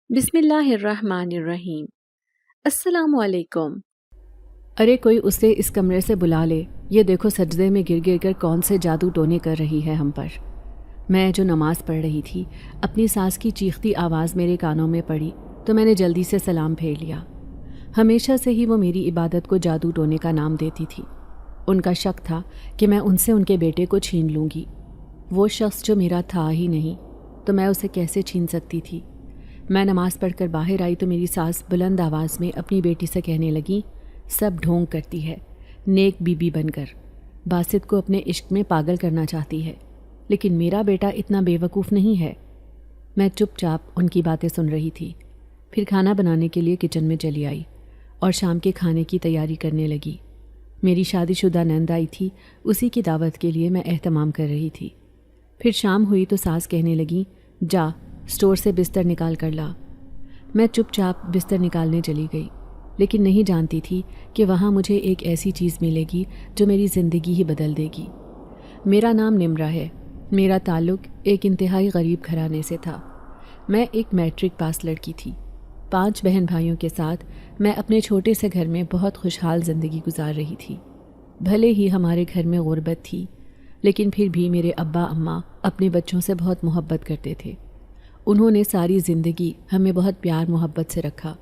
بسم اللہ الرحمن الرحیم۔ السلام علیکم۔ ارے کوئی اسے اس کمرے سے بلا لے، یہ دیکھو سجدے میں گر گر کر کون سے جادو ٹونے کر رہی ہے ہم پر۔ میں جو نماز پڑھ رہی تھی، اپنی ساس کی چیختی آواز میرے کانوں میں پڑی تو میں نے جلدی سے سلام پھیر لیا۔ ہمیشہ سے ہی وہ میری عبادت کو جادو ٹونے کا نام دیتی تھی۔ ان کا شک تھا کہ میں ان سے ان کے بیٹے کو چھین لوں گی۔ وہ شخص جو میرا تھا ہی نہیں تو میں اسے کیسے چھین سکتی تھی؟ میں نماز پڑھ کر باہر آئی تو میری ساس بلند آواز میں اپنی بیٹی سے کہنے لگی، سب ڈھونگ کرتی ہے، نیک بی بی بن کر باسط کو اپنے عشق میں پاگل کرنا چاہتی ہے، لیکن میرا بیٹا اتنا بے وقوف نہیں ہے۔ میں چپ چاپ ان کی باتیں سن رہی تھی، پھر کھانا بنانے کے لیے کچن میں چلی آئی اور شام کے کھانے کی تیاری کرنے لگی۔ میری شادی شدہ نند آئی تھی، اسی کی دعوت کے لیے میں اہتمام کر رہی تھی۔ پھر شام ہوئی تو ساس کہنے لگی، جا اسٹور سے بستر نکال کر لا۔ میں چپ چاپ بستر نکالنے چلی گئی، لیکن نہیں جانتی تھی کہ وہاں مجھے ایک ایسی چیز ملے گی جو میری زندگی ہی بدل دے گی۔ میرا نام نمرہ ہے۔ میرا تعلق ایک انتہائی غریب گھرانے سے تھا۔ میں ایک میٹرک پاس لڑکی تھی۔ 5 بہن بھائیوں کے ساتھ میں اپنے چھوٹے سے گھر میں بہت خوشحال زندگی گزار رہی تھی۔ بھلے ہی ہمارے گھر میں غربت تھی، لیکن پھر بھی میرے ابا اماں اپنے بچوں سے بہت محبت کرتے تھے۔ انہوں نے ساری زندگی ہمیں بہت پیار محبت سے رکھا،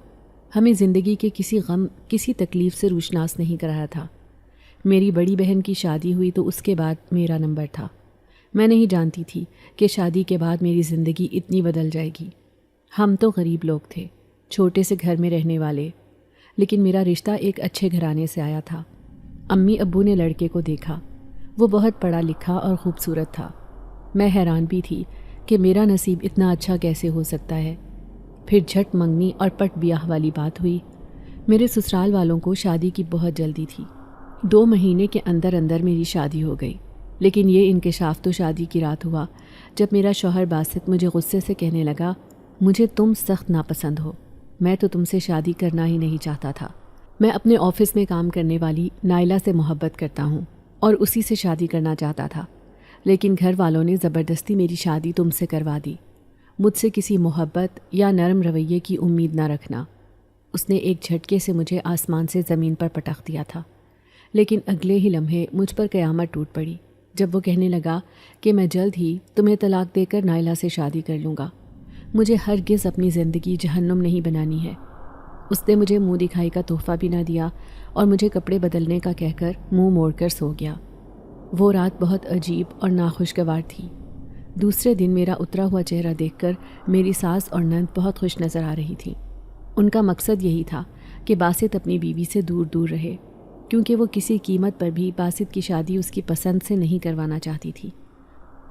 ہمیں زندگی کے کسی غم کسی تکلیف سے روشناس نہیں کرایا تھا۔ میری بڑی بہن کی شادی ہوئی تو اس کے بعد میرا نمبر تھا۔ میں نہیں جانتی تھی کہ شادی کے بعد میری زندگی اتنی بدل جائے گی۔ ہم تو غریب لوگ تھے، چھوٹے سے گھر میں رہنے والے، لیکن میرا رشتہ ایک اچھے گھرانے سے آیا تھا۔ امی ابو نے لڑکے کو دیکھا، وہ بہت پڑھا لکھا اور خوبصورت تھا۔ میں حیران بھی تھی کہ میرا نصیب اتنا اچھا کیسے ہو سکتا ہے۔ پھر جھٹ منگنی اور پٹ بیاہ والی بات ہوئی۔ میرے سسرال والوں کو شادی کی بہت جلدی تھی۔ 2 مہینے کے اندر اندر میری شادی ہو گئی، لیکن یہ انکشاف تو شادی کی رات ہوا جب میرا شوہر باسط مجھے غصے سے کہنے لگا، مجھے تم سخت ناپسند ہو، میں تو تم سے شادی کرنا ہی نہیں چاہتا تھا۔ میں اپنے آفس میں کام کرنے والی نائلہ سے محبت کرتا ہوں اور اسی سے شادی کرنا چاہتا تھا، لیکن گھر والوں نے زبردستی میری شادی تم سے کروا دی۔ مجھ سے کسی محبت یا نرم رویے کی امید نہ رکھنا۔ اس نے ایک جھٹکے سے مجھے آسمان سے زمین پر پٹخ دیا تھا، لیکن اگلے ہی لمحے مجھ پر قیامت ٹوٹ پڑی جب وہ کہنے لگا کہ میں جلد ہی تمہیں طلاق دے کر نائلہ سے شادی کر لوں گا۔ مجھے ہرگز اپنی زندگی جہنم نہیں بنانی ہے۔ اس نے مجھے منہ دکھائی کا تحفہ بھی نہ دیا اور مجھے کپڑے بدلنے کا کہہ کر منہ موڑ کر سو گیا۔ وہ رات بہت عجیب اور ناخوشگوار تھی۔ دوسرے دن میرا اترا ہوا چہرہ دیکھ کر میری ساس اور نند بہت خوش نظر آ رہی تھیں۔ ان کا مقصد یہی تھا کہ باسط اپنی بیوی سے دور دور رہے، کیونکہ وہ کسی قیمت پر بھی باسط کی شادی اس کی پسند سے نہیں کروانا چاہتی تھی۔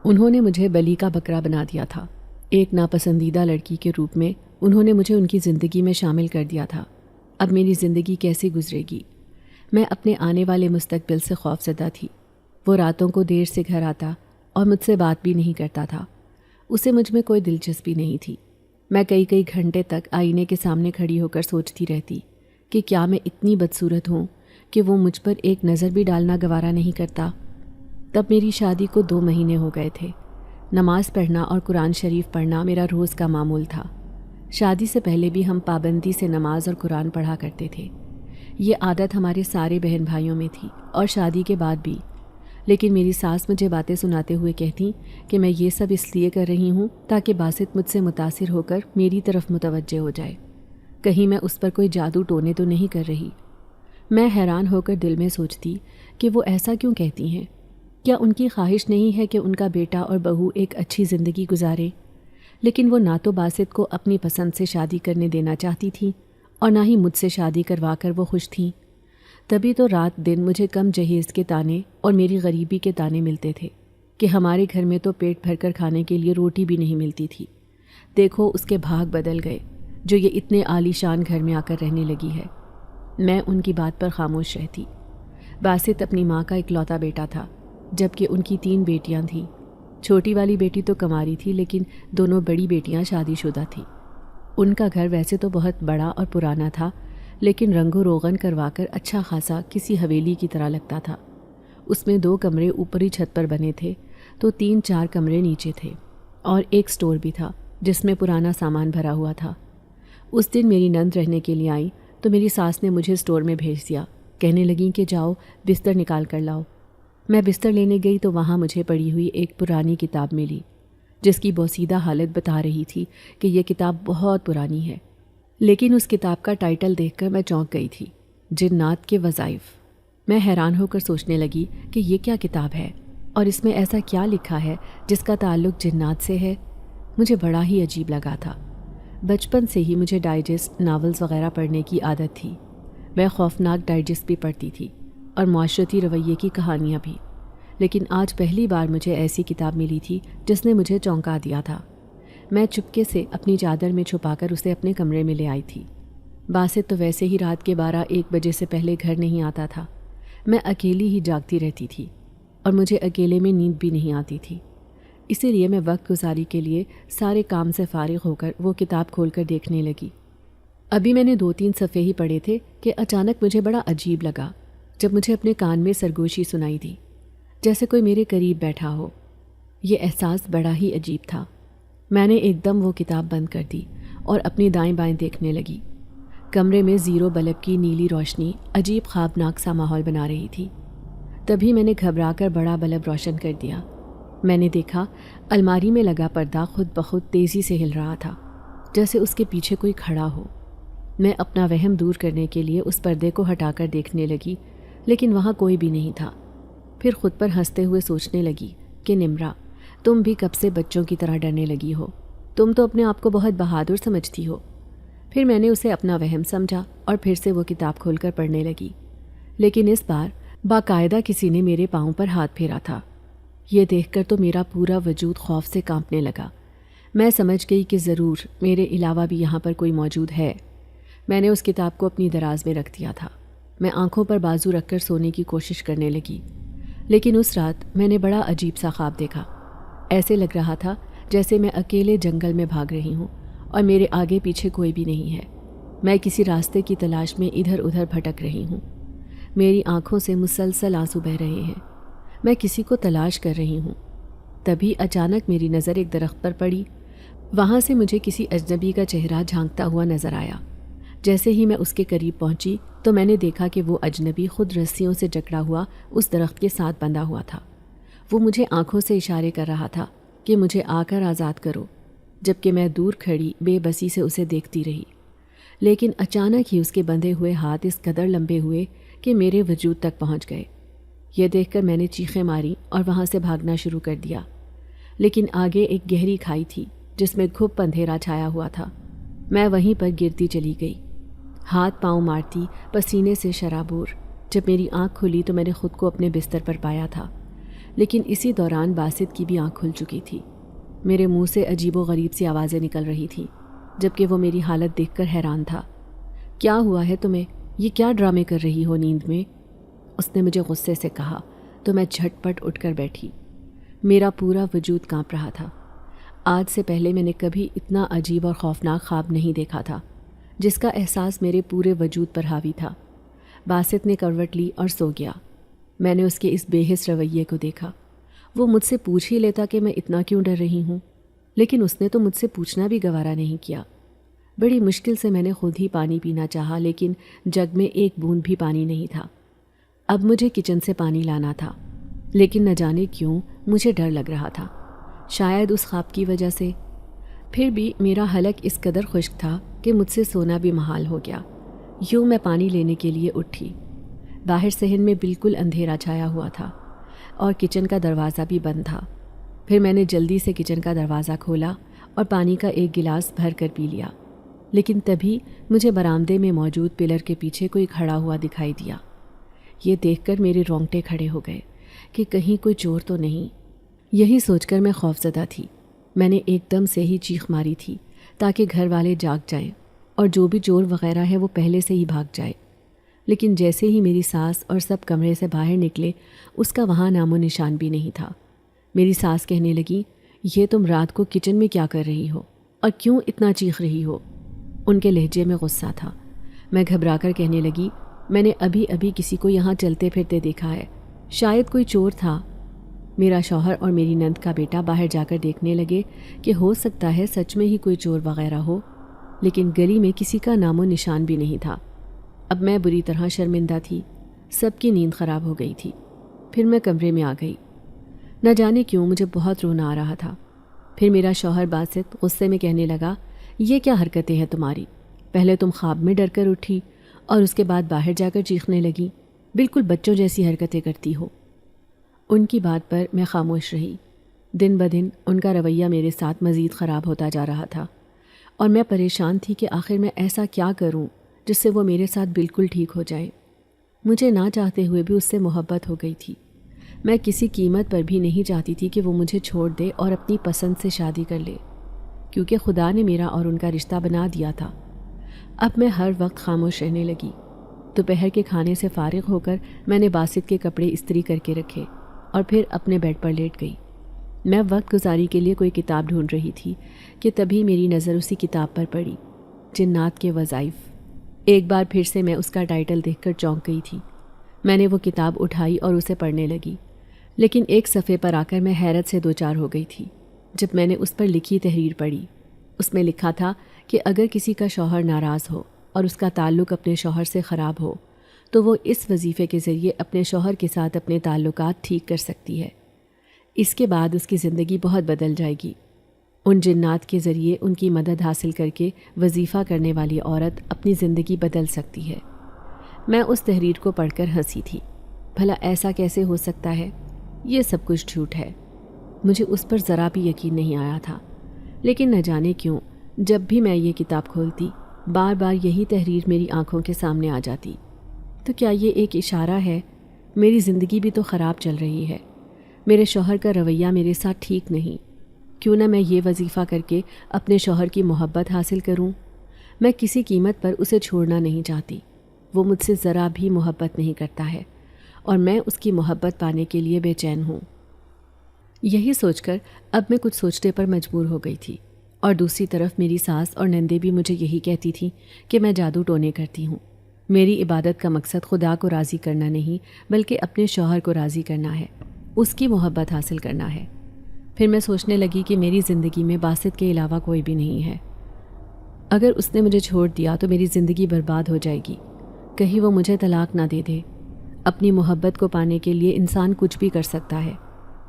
انہوں نے مجھے بلی کا بکرا بنا دیا تھا۔ ایک ناپسندیدہ لڑکی کے روپ میں انہوں نے مجھے ان کی زندگی میں شامل کر دیا تھا۔ اب میری زندگی کیسے گزرے گی؟ میں اپنے آنے والے مستقبل سے خوف زدہ تھی۔ وہ راتوں کو دیر سے گھر آتا اور مجھ سے بات بھی نہیں کرتا تھا۔ اسے مجھ میں کوئی دلچسپی نہیں تھی۔ میں کئی گھنٹے تک آئینے کے سامنے کھڑی ہو کر سوچتی رہتی کہ کیا میں اتنی بدصورت ہوں کہ وہ مجھ پر ایک نظر بھی ڈالنا گوارا نہیں کرتا۔ تب میری شادی کو 2 مہینے ہو گئے تھے۔ نماز پڑھنا اور قرآن شریف پڑھنا میرا روز کا معمول تھا۔ شادی سے پہلے بھی ہم پابندی سے نماز اور قرآن پڑھا کرتے تھے۔ یہ عادت ہمارے سارے بہن بھائیوں میں تھی اور شادی کے بعد بھی، لیکن میری ساس مجھے باتیں سناتے ہوئے کہتی کہ میں یہ سب اس لیے کر رہی ہوں تاکہ باسط مجھ سے متاثر ہو کر میری طرف متوجہ ہو جائے، کہیں میں اس پر کوئی جادو ٹونے تو نہیں کر رہی۔ میں حیران ہو کر دل میں سوچتی کہ وہ ایسا کیوں کہتی ہیں؟ کیا ان کی خواہش نہیں ہے کہ ان کا بیٹا اور بہو ایک اچھی زندگی گزارے؟ لیکن وہ نہ تو باسط کو اپنی پسند سے شادی کرنے دینا چاہتی تھیں اور نہ ہی مجھ سے شادی کروا کر وہ خوش تھیں۔ تبھی تو رات دن مجھے کم جہیز کے تانے اور میری غریبی کے تانے ملتے تھے کہ ہمارے گھر میں تو پیٹ بھر کر کھانے کے لیے روٹی بھی نہیں ملتی تھی۔ دیکھو اس کے بھاگ بدل گئے جو یہ اتنے عالی شان گھر میں آ کر رہنے لگی ہے۔ میں ان کی بات پر خاموش رہتی۔ باسط اپنی ماں کا اکلوتا بیٹا تھا، جبکہ ان کی 3 بیٹیاں تھیں۔ چھوٹی والی بیٹی تو کنواری تھی، لیکن دونوں بڑی بیٹیاں شادی شدہ تھیں۔ ان کا گھر ویسے تو بہت بڑا اور پرانا تھا، لیکن رنگ و روغن کروا کر اچھا خاصا کسی حویلی کی طرح لگتا تھا۔ اس میں 2 کمرے اوپری چھت پر بنے تھے تو 3-4 کمرے نیچے تھے، اور ایک سٹور بھی تھا جس میں پرانا سامان بھرا ہوا تھا۔ اس دن میری نند رہنے کے لیے آئی تو میری ساس نے مجھے اسٹور میں بھیج دیا، کہنے لگیں کہ جاؤ بستر نکال کر لاؤ۔ میں بستر لینے گئی تو وہاں مجھے پڑی ہوئی ایک پرانی کتاب ملی، جس کی بوسیدہ حالت بتا رہی تھی کہ یہ کتاب بہت پرانی ہے، لیکن اس کتاب کا ٹائٹل دیکھ کر میں چونک گئی تھی، جنات کے وظائف۔ میں حیران ہو کر سوچنے لگی کہ یہ کیا کتاب ہے اور اس میں ایسا کیا لکھا ہے جس کا تعلق جنات سے ہے۔ مجھے بڑا ہی عجیب لگا تھا۔ بچپن سے ہی مجھے ڈائجسٹ ناولز وغیرہ پڑھنے کی عادت تھی۔ میں خوفناک ڈائجسٹ بھی پڑھتی تھی اور معاشرتی رویے کی کہانیاں بھی، لیکن آج پہلی بار مجھے ایسی کتاب ملی تھی جس نے مجھے چونکا دیا تھا۔ میں چپکے سے اپنی چادر میں چھپا کر اسے اپنے کمرے میں لے آئی تھی۔ باسط تو ویسے ہی رات کے 12-1 بجے سے پہلے گھر نہیں آتا تھا۔ میں اکیلی ہی جاگتی رہتی تھی اور مجھے اکیلے میں نیند بھی نہیں آتی تھی، اسی لیے میں وقت گزاری کے لیے سارے کام سے فارغ ہو کر وہ کتاب کھول کر دیکھنے لگی۔ ابھی میں نے 2-3 صفحے ہی پڑھے تھے کہ اچانک مجھے بڑا عجیب لگا جب مجھے اپنے کان میں سرگوشی سنائی دی، جیسے کوئی میرے قریب بیٹھا ہو۔ یہ احساس بڑا ہی عجیب تھا۔ میں نے ایک دم وہ کتاب بند کر دی اور اپنی دائیں بائیں دیکھنے لگی۔ کمرے میں زیرو بلب کی نیلی روشنی عجیب خوابناک سا ماحول بنا رہی تھی۔ تبھی میں نے گھبرا کر بڑا بلب روشن کر دیا۔ میں نے دیکھا الماری میں لگا پردہ خود بخود تیزی سے ہل رہا تھا، جیسے اس کے پیچھے کوئی کھڑا ہو۔ میں اپنا وہم دور کرنے کے لیے اس پردے کو ہٹا کر دیکھنے لگی، لیکن وہاں کوئی بھی نہیں تھا۔ پھر خود پر ہنستے ہوئے سوچنے لگی کہ نمرا، تم بھی کب سے بچوں کی طرح ڈرنے لگی ہو؟ تم تو اپنے آپ کو بہت بہادر سمجھتی ہو۔ پھر میں نے اسے اپنا وہم سمجھا اور پھر سے وہ کتاب کھول کر پڑھنے لگی، لیکن اس بار باقاعدہ کسی نے میرے پاؤں پر ہاتھ پھیرا تھا۔ یہ دیکھ کر تو میرا پورا وجود خوف سے کانپنے لگا۔ میں سمجھ گئی کہ ضرور میرے علاوہ بھی یہاں پر کوئی موجود ہے۔ میں نے اس کتاب کو اپنی دراز میں رکھ دیا تھا۔ میں آنکھوں پر بازو رکھ کر سونے کی کوشش کرنے لگی، لیکن اس رات میں نے بڑا عجیب سا خواب دیکھا۔ ایسے لگ رہا تھا جیسے میں اکیلے جنگل میں بھاگ رہی ہوں اور میرے آگے پیچھے کوئی بھی نہیں ہے۔ میں کسی راستے کی تلاش میں ادھر ادھر بھٹک رہی ہوں۔ میری آنکھوں سے مسلسل آنسو بہہ رہے ہیں۔ میں کسی کو تلاش کر رہی ہوں۔ تبھی اچانک میری نظر ایک درخت پر پڑی۔ وہاں سے مجھے کسی اجنبی کا چہرہ جھانکتا ہوا نظر آیا۔ جیسے ہی میں اس کے قریب پہنچی تو میں نے دیکھا کہ وہ اجنبی خود رسیوں سے جکڑا ہوا اس درخت کے ساتھ بندھا ہوا تھا۔ وہ مجھے آنکھوں سے اشارے کر رہا تھا کہ مجھے آ کر آزاد کرو، جبکہ میں دور کھڑی بے بسی سے اسے دیکھتی رہی۔ لیکن اچانک ہی اس کے بندھے ہوئے ہاتھ اس قدر لمبے ہوئے کہ میرے وجود تک پہنچ گئے۔ یہ دیکھ کر میں نے چیخیں ماری اور وہاں سے بھاگنا شروع کر دیا، لیکن آگے ایک گہری کھائی تھی جس میں گھپ اندھیرا چھایا ہوا تھا۔ میں وہیں پر گرتی چلی گئی، ہاتھ پاؤں مارتی، پسینے سے شرابور۔ جب میری آنکھ کھلی تو میں نے خود کو اپنے بستر پر پایا تھا، لیکن اسی دوران باسط کی بھی آنکھ کھل چکی تھی۔ میرے منہ سے عجیب و غریب سی آوازیں نکل رہی تھیں، جبکہ وہ میری حالت دیکھ کر حیران تھا۔ کیا ہوا ہے تمہیں؟ یہ کیا ڈرامے کر رہی ہو نیند میں؟ اس نے مجھے غصے سے کہا تو میں جھٹ پٹ اٹھ کر بیٹھی۔ میرا پورا وجود کانپ رہا تھا۔ آج سے پہلے میں نے کبھی اتنا عجیب اور خوفناک خواب نہیں دیکھا تھا، جس کا احساس میرے پورے وجود پر حاوی تھا۔ باسط نے کروٹ لی اور سو گیا۔ میں نے اس کے اس بے حس رویے کو دیکھا۔ وہ مجھ سے پوچھ ہی لیتا کہ میں اتنا کیوں ڈر رہی ہوں، لیکن اس نے تو مجھ سے پوچھنا بھی گوارا نہیں کیا۔ بڑی مشکل سے میں نے خود ہی پانی پینا چاہا، لیکن جگ میں ایک بوند بھی پانی نہیں تھا۔ اب مجھے کچن سے پانی لانا تھا، لیکن نہ جانے کیوں مجھے ڈر لگ رہا تھا، شاید اس خواب کی وجہ سے۔ پھر بھی میرا حلق اس قدر خشک تھا کہ مجھ سے سونا بھی محال ہو گیا۔ یوں میں پانی لینے کے لیے اٹھی۔ باہر صحن میں بالکل اندھیرا چھایا ہوا تھا اور کچن کا دروازہ بھی بند تھا۔ پھر میں نے جلدی سے کچن کا دروازہ کھولا اور پانی کا ایک گلاس بھر کر پی لیا، لیکن تبھی مجھے برآمدے میں موجود پلر کے پیچھے کوئی کھڑا ہوا دکھائی دیا۔ یہ دیکھ کر میرے رونگٹے کھڑے ہو گئے کہ کہیں کوئی چور تو نہیں۔ یہی سوچ کر میں خوفزدہ تھی۔ میں نے ایک دم سے ہی چیخ ماری تھی تاکہ گھر والے جاگ جائیں اور جو بھی چور وغیرہ ہے وہ پہلے سے ہی بھاگ جائے، لیکن جیسے ہی میری ساس اور سب کمرے سے باہر نکلے اس کا وہاں نام و نشان بھی نہیں تھا۔ میری ساس کہنے لگی، یہ تم رات کو کچن میں کیا کر رہی ہو اور کیوں اتنا چیخ رہی ہو؟ ان کے لہجے میں غصہ تھا۔ میں گھبرا کر کہنے لگی، میں نے ابھی کسی کو یہاں چلتے پھرتے دیکھا ہے، شاید کوئی چور تھا۔ میرا شوہر اور میری نند کا بیٹا باہر جا کر دیکھنے لگے کہ ہو سکتا ہے سچ میں ہی کوئی چور وغیرہ ہو۔ لیکن گلی میں کسی کا نام و نشان بھی نہیں تھا۔ اب میں بری طرح شرمندہ تھی، سب کی نیند خراب ہو گئی تھی۔ پھر میں کمرے میں آ گئی۔ نہ جانے کیوں مجھے بہت رونا آ رہا تھا۔ پھر میرا شوہر باسط غصے میں کہنے لگا، یہ کیا حرکتیں ہیں تمہاری؟ پہلے تم خواب میں ڈر کر اٹھی اور اس کے بعد باہر جا کر چیخنے لگی، بالکل بچوں جیسی حرکتیں کرتی ہو۔ ان کی بات پر میں خاموش رہی۔ دن بدن ان کا رویہ میرے ساتھ مزید خراب ہوتا جا رہا تھا، اور میں پریشان تھی کہ آخر میں ایسا کیا کروں جس سے وہ میرے ساتھ بالکل ٹھیک ہو جائے۔ مجھے نہ چاہتے ہوئے بھی اس سے محبت ہو گئی تھی۔ میں کسی قیمت پر بھی نہیں چاہتی تھی کہ وہ مجھے چھوڑ دے اور اپنی پسند سے شادی کر لے، کیونکہ خدا نے میرا اور ان کا رشتہ بنا دیا تھا۔ اب میں ہر وقت خاموش رہنے لگی۔ دوپہر کے کھانے سے فارغ ہو کر میں نے باسط کے کپڑے استری کر کے رکھے اور پھر اپنے بیڈ پر لیٹ گئی۔ میں وقت گزاری کے لیے کوئی کتاب ڈھونڈ رہی تھی کہ تبھی میری نظر اسی کتاب پر پڑی، جنات کے وظائف۔ ایک بار پھر سے میں اس کا ٹائٹل دیکھ کر چونک گئی تھی۔ میں نے وہ کتاب اٹھائی اور اسے پڑھنے لگی، لیکن ایک صفحے پر آ کر میں حیرت سے دوچار ہو گئی تھی جب میں نے اس پر لکھی تحریر پڑھی۔ اس میں لکھا تھا کہ اگر کسی کا شوہر ناراض ہو اور اس کا تعلق اپنے شوہر سے خراب ہو تو وہ اس وظیفے کے ذریعے اپنے شوہر کے ساتھ اپنے تعلقات ٹھیک کر سکتی ہے۔ اس کے بعد اس کی زندگی بہت بدل جائے گی۔ ان جنات کے ذریعے ان کی مدد حاصل کر کے وظیفہ کرنے والی عورت اپنی زندگی بدل سکتی ہے۔ میں اس تحریر کو پڑھ کر ہنسی تھی۔ بھلا ایسا کیسے ہو سکتا ہے؟ یہ سب کچھ جھوٹ ہے۔ مجھے اس پر ذرا بھی یقین نہیں آیا تھا، لیکن نہ جانے کیوں جب بھی میں یہ کتاب کھولتی بار بار یہی تحریر میری آنکھوں کے سامنے آ جاتی۔ تو کیا یہ ایک اشارہ ہے؟ میری زندگی بھی تو خراب چل رہی ہے۔ میرے شوہر کا رویہ میرے ساتھ ٹھیک نہیں۔ کیوں نہ میں یہ وظیفہ کر کے اپنے شوہر کی محبت حاصل کروں؟ میں کسی قیمت پر اسے چھوڑنا نہیں چاہتی۔ وہ مجھ سے ذرا بھی محبت نہیں کرتا ہے اور میں اس کی محبت پانے کے لیے بے چین ہوں۔ یہی سوچ کر اب میں کچھ سوچنے پر مجبور ہو گئی تھی، اور دوسری طرف میری ساس اور نندے بھی مجھے یہی کہتی تھیں کہ میں جادو ٹونے کرتی ہوں۔ میری عبادت کا مقصد خدا کو راضی کرنا نہیں بلکہ اپنے شوہر کو راضی کرنا ہے، اس کی محبت حاصل کرنا ہے۔ پھر میں سوچنے لگی کہ میری زندگی میں باسط کے علاوہ کوئی بھی نہیں ہے۔ اگر اس نے مجھے چھوڑ دیا تو میری زندگی برباد ہو جائے گی۔ کہیں وہ مجھے طلاق نہ دے دے۔ اپنی محبت کو پانے کے لیے انسان کچھ بھی کر سکتا ہے۔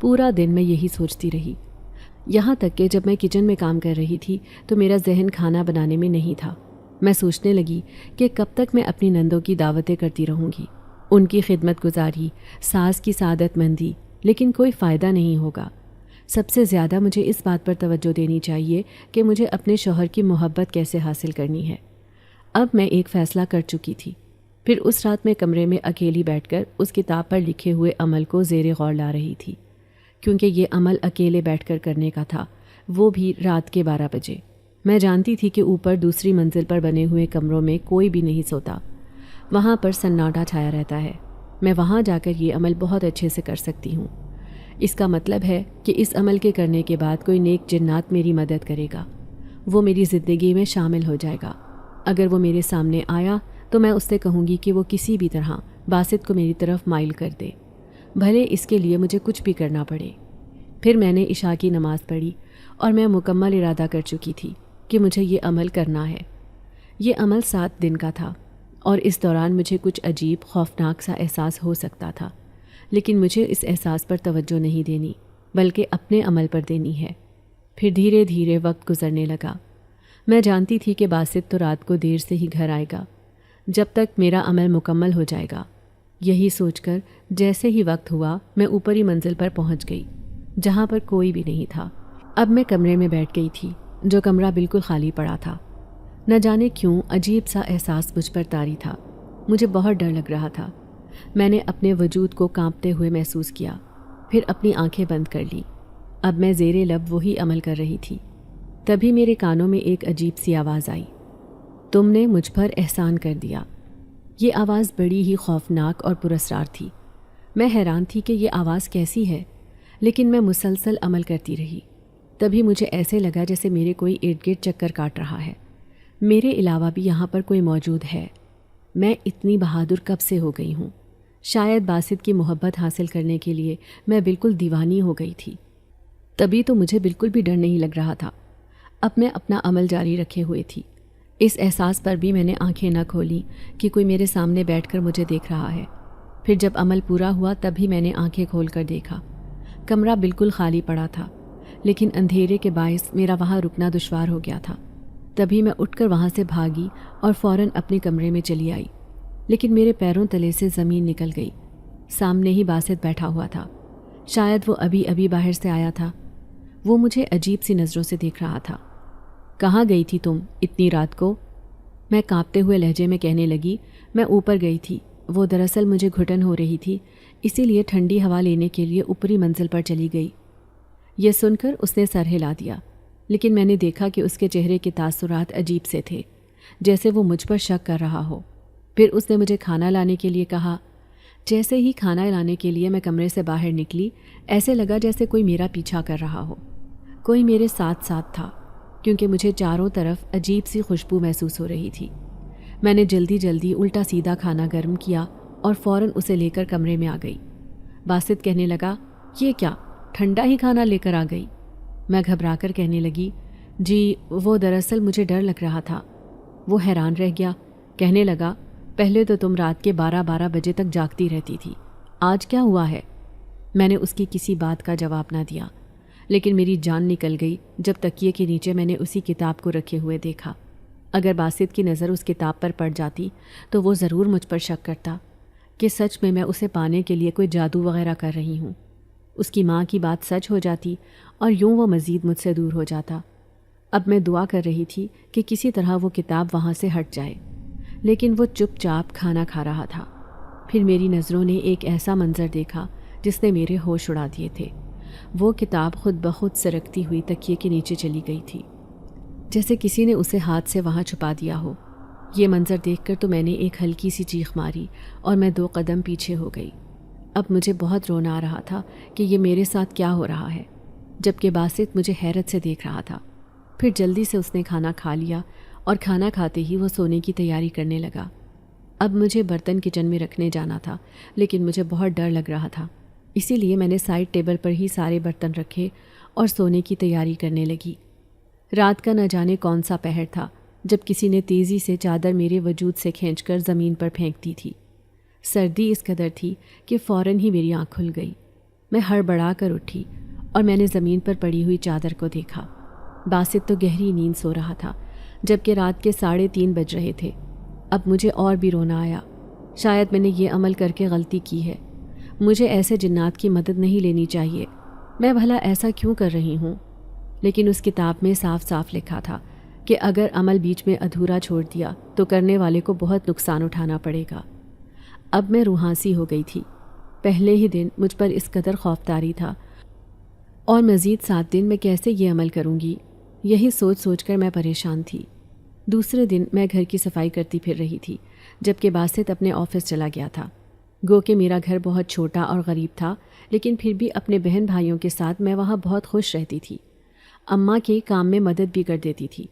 پورا دن میں یہی سوچتی رہی، یہاں تک کہ جب میں کچن میں کام کر رہی تھی تو میرا ذہن کھانا بنانے میں نہیں تھا۔ میں سوچنے لگی کہ کب تک میں اپنی نندوں کی دعوتیں کرتی رہوں گی، ان کی خدمت گزاری، ساس کی سعادت مندی، لیکن کوئی فائدہ نہیں ہوگا۔ سب سے زیادہ مجھے اس بات پر توجہ دینی چاہیے کہ مجھے اپنے شوہر کی محبت کیسے حاصل کرنی ہے۔ اب میں ایک فیصلہ کر چکی تھی۔ پھر اس رات میں کمرے میں اکیلی بیٹھ کر اس کتاب پر لکھے ہوئے عمل کو زیر غور لا رہی تھی، کیونکہ یہ عمل اکیلے بیٹھ کر کرنے کا تھا، وہ بھی رات کے 12 بجے۔ میں جانتی تھی کہ اوپر دوسری منزل پر بنے ہوئے کمروں میں کوئی بھی نہیں سوتا، وہاں پر سناٹا چھایا رہتا ہے۔ میں وہاں جا کر یہ عمل بہت اچھے سے کر سکتی ہوں۔ اس کا مطلب ہے کہ اس عمل کے کرنے کے بعد کوئی نیک جنات میری مدد کرے گا، وہ میری زندگی میں شامل ہو جائے گا۔ اگر وہ میرے سامنے آیا تو میں اس سے کہوں گی کہ وہ کسی بھی طرح باسط کو میری طرف مائل کر دے، بھلے اس کے لیے مجھے کچھ بھی کرنا پڑے۔ پھر میں نے عشاء کی نماز پڑھی اور میں مکمل ارادہ کر چکی تھی کہ مجھے یہ عمل کرنا ہے۔ یہ عمل 7 دن کا تھا اور اس دوران مجھے کچھ عجیب خوفناک سا احساس ہو سکتا تھا، لیکن مجھے اس احساس پر توجہ نہیں دینی بلکہ اپنے عمل پر دینی ہے۔ پھر دھیرے دھیرے وقت گزرنے لگا۔ میں جانتی تھی کہ باسط تو رات کو دیر سے ہی گھر آئے گا، جب تک میرا عمل مکمل ہو جائے گا۔ یہی سوچ کر جیسے ہی وقت ہوا میں اوپری منزل پر پہنچ گئی، جہاں پر کوئی بھی نہیں تھا۔ اب میں کمرے میں بیٹھ گئی تھی، جو کمرہ بالکل خالی پڑا تھا۔ نہ جانے کیوں عجیب سا احساس مجھ پر طاری تھا۔ مجھے بہت ڈر لگ رہا تھا۔ میں نے اپنے وجود کو کانپتے ہوئے محسوس کیا، پھر اپنی آنکھیں بند کر لی۔ اب میں زیر لب وہی عمل کر رہی تھی۔ تبھی میرے کانوں میں ایک عجیب سی آواز آئی، تم نے مجھ پر احسان کر دیا۔ یہ آواز بڑی ہی خوفناک اور پراسرار تھی۔ میں حیران تھی کہ یہ آواز کیسی ہے، لیکن میں مسلسل عمل کرتی رہی۔ تبھی مجھے ایسے لگا جیسے میرے کوئی ارد گرد چکر کاٹ رہا ہے، میرے علاوہ بھی یہاں پر کوئی موجود ہے۔ میں اتنی بہادر کب سے ہو گئی ہوں؟ شاید باسط کی محبت حاصل کرنے کے لیے میں بالکل دیوانی ہو گئی تھی۔ تبھی تو مجھے بالکل بھی ڈر نہیں لگ رہا تھا۔ اب میں اپنا عمل جاری رکھے ہوئے تھی، اس احساس پر بھی میں نے آنکھیں نہ کھولیں کہ کوئی میرے سامنے بیٹھ کر مجھے دیکھ رہا ہے۔ پھر جب عمل پورا ہوا تب ہی میں نے آنکھیں کھول کر دیکھا۔ کمرہ بالکل خالی پڑا تھا، لیکن اندھیرے کے باعث میرا وہاں رکنا دشوار ہو گیا تھا۔ تبھی میں اٹھ کر وہاں سے بھاگی اور فوراً اپنے کمرے میں چلی آئی، لیکن میرے پیروں تلے سے زمین نکل گئی۔ سامنے ہی باسط بیٹھا ہوا تھا، شاید وہ ابھی ابھی باہر سے آیا تھا۔ وہ مجھے عجیب سی نظروں سے دیکھ رہا تھا۔ کہاں گئی تھی تم اتنی رات کو؟ میں کانپتے ہوئے لہجے میں کہنے لگی، میں اوپر گئی تھی۔ وہ دراصل مجھے گھٹن ہو رہی تھی، اسی لیے ٹھنڈی ہوا لینے کے لیے اوپری منزل پر چلی گئی۔ یہ سن کر اس نے سر ہلا دیا، لیکن میں نے دیکھا کہ اس کے چہرے کے تاثرات عجیب سے تھے، جیسے وہ مجھ پر شک کر رہا ہو۔ پھر اس نے مجھے کھانا لانے کے لیے کہا۔ جیسے ہی کھانا لانے کے لیے میں کمرے سے باہر نکلی، ایسے لگا جیسے کوئی میرا پیچھا کر رہا ہو۔ کوئی میرے ساتھ ساتھ تھا، کیونکہ مجھے چاروں طرف عجیب سی خوشبو محسوس ہو رہی تھی۔ میں نے جلدی جلدی الٹا سیدھا کھانا گرم کیا اور فوراً اسے لے کر کمرے میں آ گئی۔ باسط کہنے لگا، یہ کیا ٹھنڈا ہی کھانا لے کر آ گئی؟ میں گھبرا کر کہنے لگی، جی وہ دراصل مجھے ڈر لگ رہا تھا۔ وہ حیران رہ گیا، کہنے لگا، پہلے تو تم رات کے 12 بجے تک جاگتی رہتی تھی، آج کیا ہوا ہے؟ میں نے اس کی کسی بات کا جواب نہ دیا، لیکن میری جان نکل گئی جب تکیے کے نیچے میں نے اسی کتاب کو رکھے ہوئے دیکھا۔ اگر باسط کی نظر اس کتاب پر پڑ جاتی تو وہ ضرور مجھ پر شک کرتا کہ سچ میں اسے پانے کے لیے کوئی جادو وغیرہ کر رہی ہوں۔ اس کی ماں کی بات سچ ہو جاتی اور یوں وہ مزید مجھ سے دور ہو جاتا۔ اب میں دعا کر رہی تھی کہ کسی طرح وہ کتاب وہاں سے ہٹ جائے، لیکن وہ چپ چاپ کھانا کھا رہا تھا۔ پھر میری نظروں نے ایک ایسا منظر دیکھا جس نے میرے ہوش اڑا دیے تھے۔ وہ کتاب خود بخود سرکتی ہوئی تکیے کے نیچے چلی گئی تھی، جیسے کسی نے اسے ہاتھ سے وہاں چھپا دیا ہو۔ یہ منظر دیکھ کر تو میں نے ایک ہلکی سی چیخ ماری اور میں 2 قدم پیچھے ہو گئی۔ اب مجھے بہت رونا آ رہا تھا کہ یہ میرے ساتھ کیا ہو رہا ہے، جبکہ باسط مجھے حیرت سے دیکھ رہا تھا۔ پھر جلدی سے اس نے کھانا کھا لیا اور کھانا کھاتے ہی وہ سونے کی تیاری کرنے لگا۔ اب مجھے برتن کچن میں رکھنے جانا تھا، لیکن مجھے بہت ڈر لگ رہا تھا، اسی لیے میں نے سائڈ ٹیبل پر ہی سارے برتن رکھے اور سونے کی تیاری کرنے لگی۔ رات کا نہ جانے کون سا پہر تھا جب کسی نے تیزی سے چادر میرے وجود سے کھینچ کر زمین پر پھینک دی تھی۔ سردی اس قدر تھی کہ فوراً ہی میری آنکھ کھل گئی۔ میں ہڑبڑا کر اٹھی اور میں نے زمین پر پڑی ہوئی چادر کو دیکھا۔ باسط تو گہری نیند سو رہا تھا، جبکہ رات کے 3:30 بج رہے تھے۔ اب مجھے اور بھی رونا آیا۔ شاید میں نے یہ عمل کر کے غلطی کی ہے۔ مجھے ایسے جنات کی مدد نہیں لینی چاہیے۔ میں بھلا ایسا کیوں کر رہی ہوں؟ لیکن اس کتاب میں صاف صاف لکھا تھا کہ اگر عمل بیچ میں ادھورا چھوڑ دیا تو کرنے والے کو بہت نقصان اٹھانا پڑے گا۔ اب میں روحانسی ہو گئی تھی۔ پہلے ہی دن مجھ پر اس قدر خوف طاری تھا، اور مزید 7 دن میں کیسے یہ عمل کروں گی؟ یہی سوچ سوچ کر میں پریشان تھی۔ دوسرے دن میں گھر کی صفائی کرتی پھر رہی تھی، جبکہ باسط اپنے آفس چلا گیا تھا۔ گو کہ میرا گھر بہت چھوٹا اور غریب تھا، لیکن پھر بھی اپنے بہن بھائیوں کے ساتھ میں وہاں بہت خوش رہتی تھی۔ اماں کے کام میں مدد بھی کر دیتی تھی،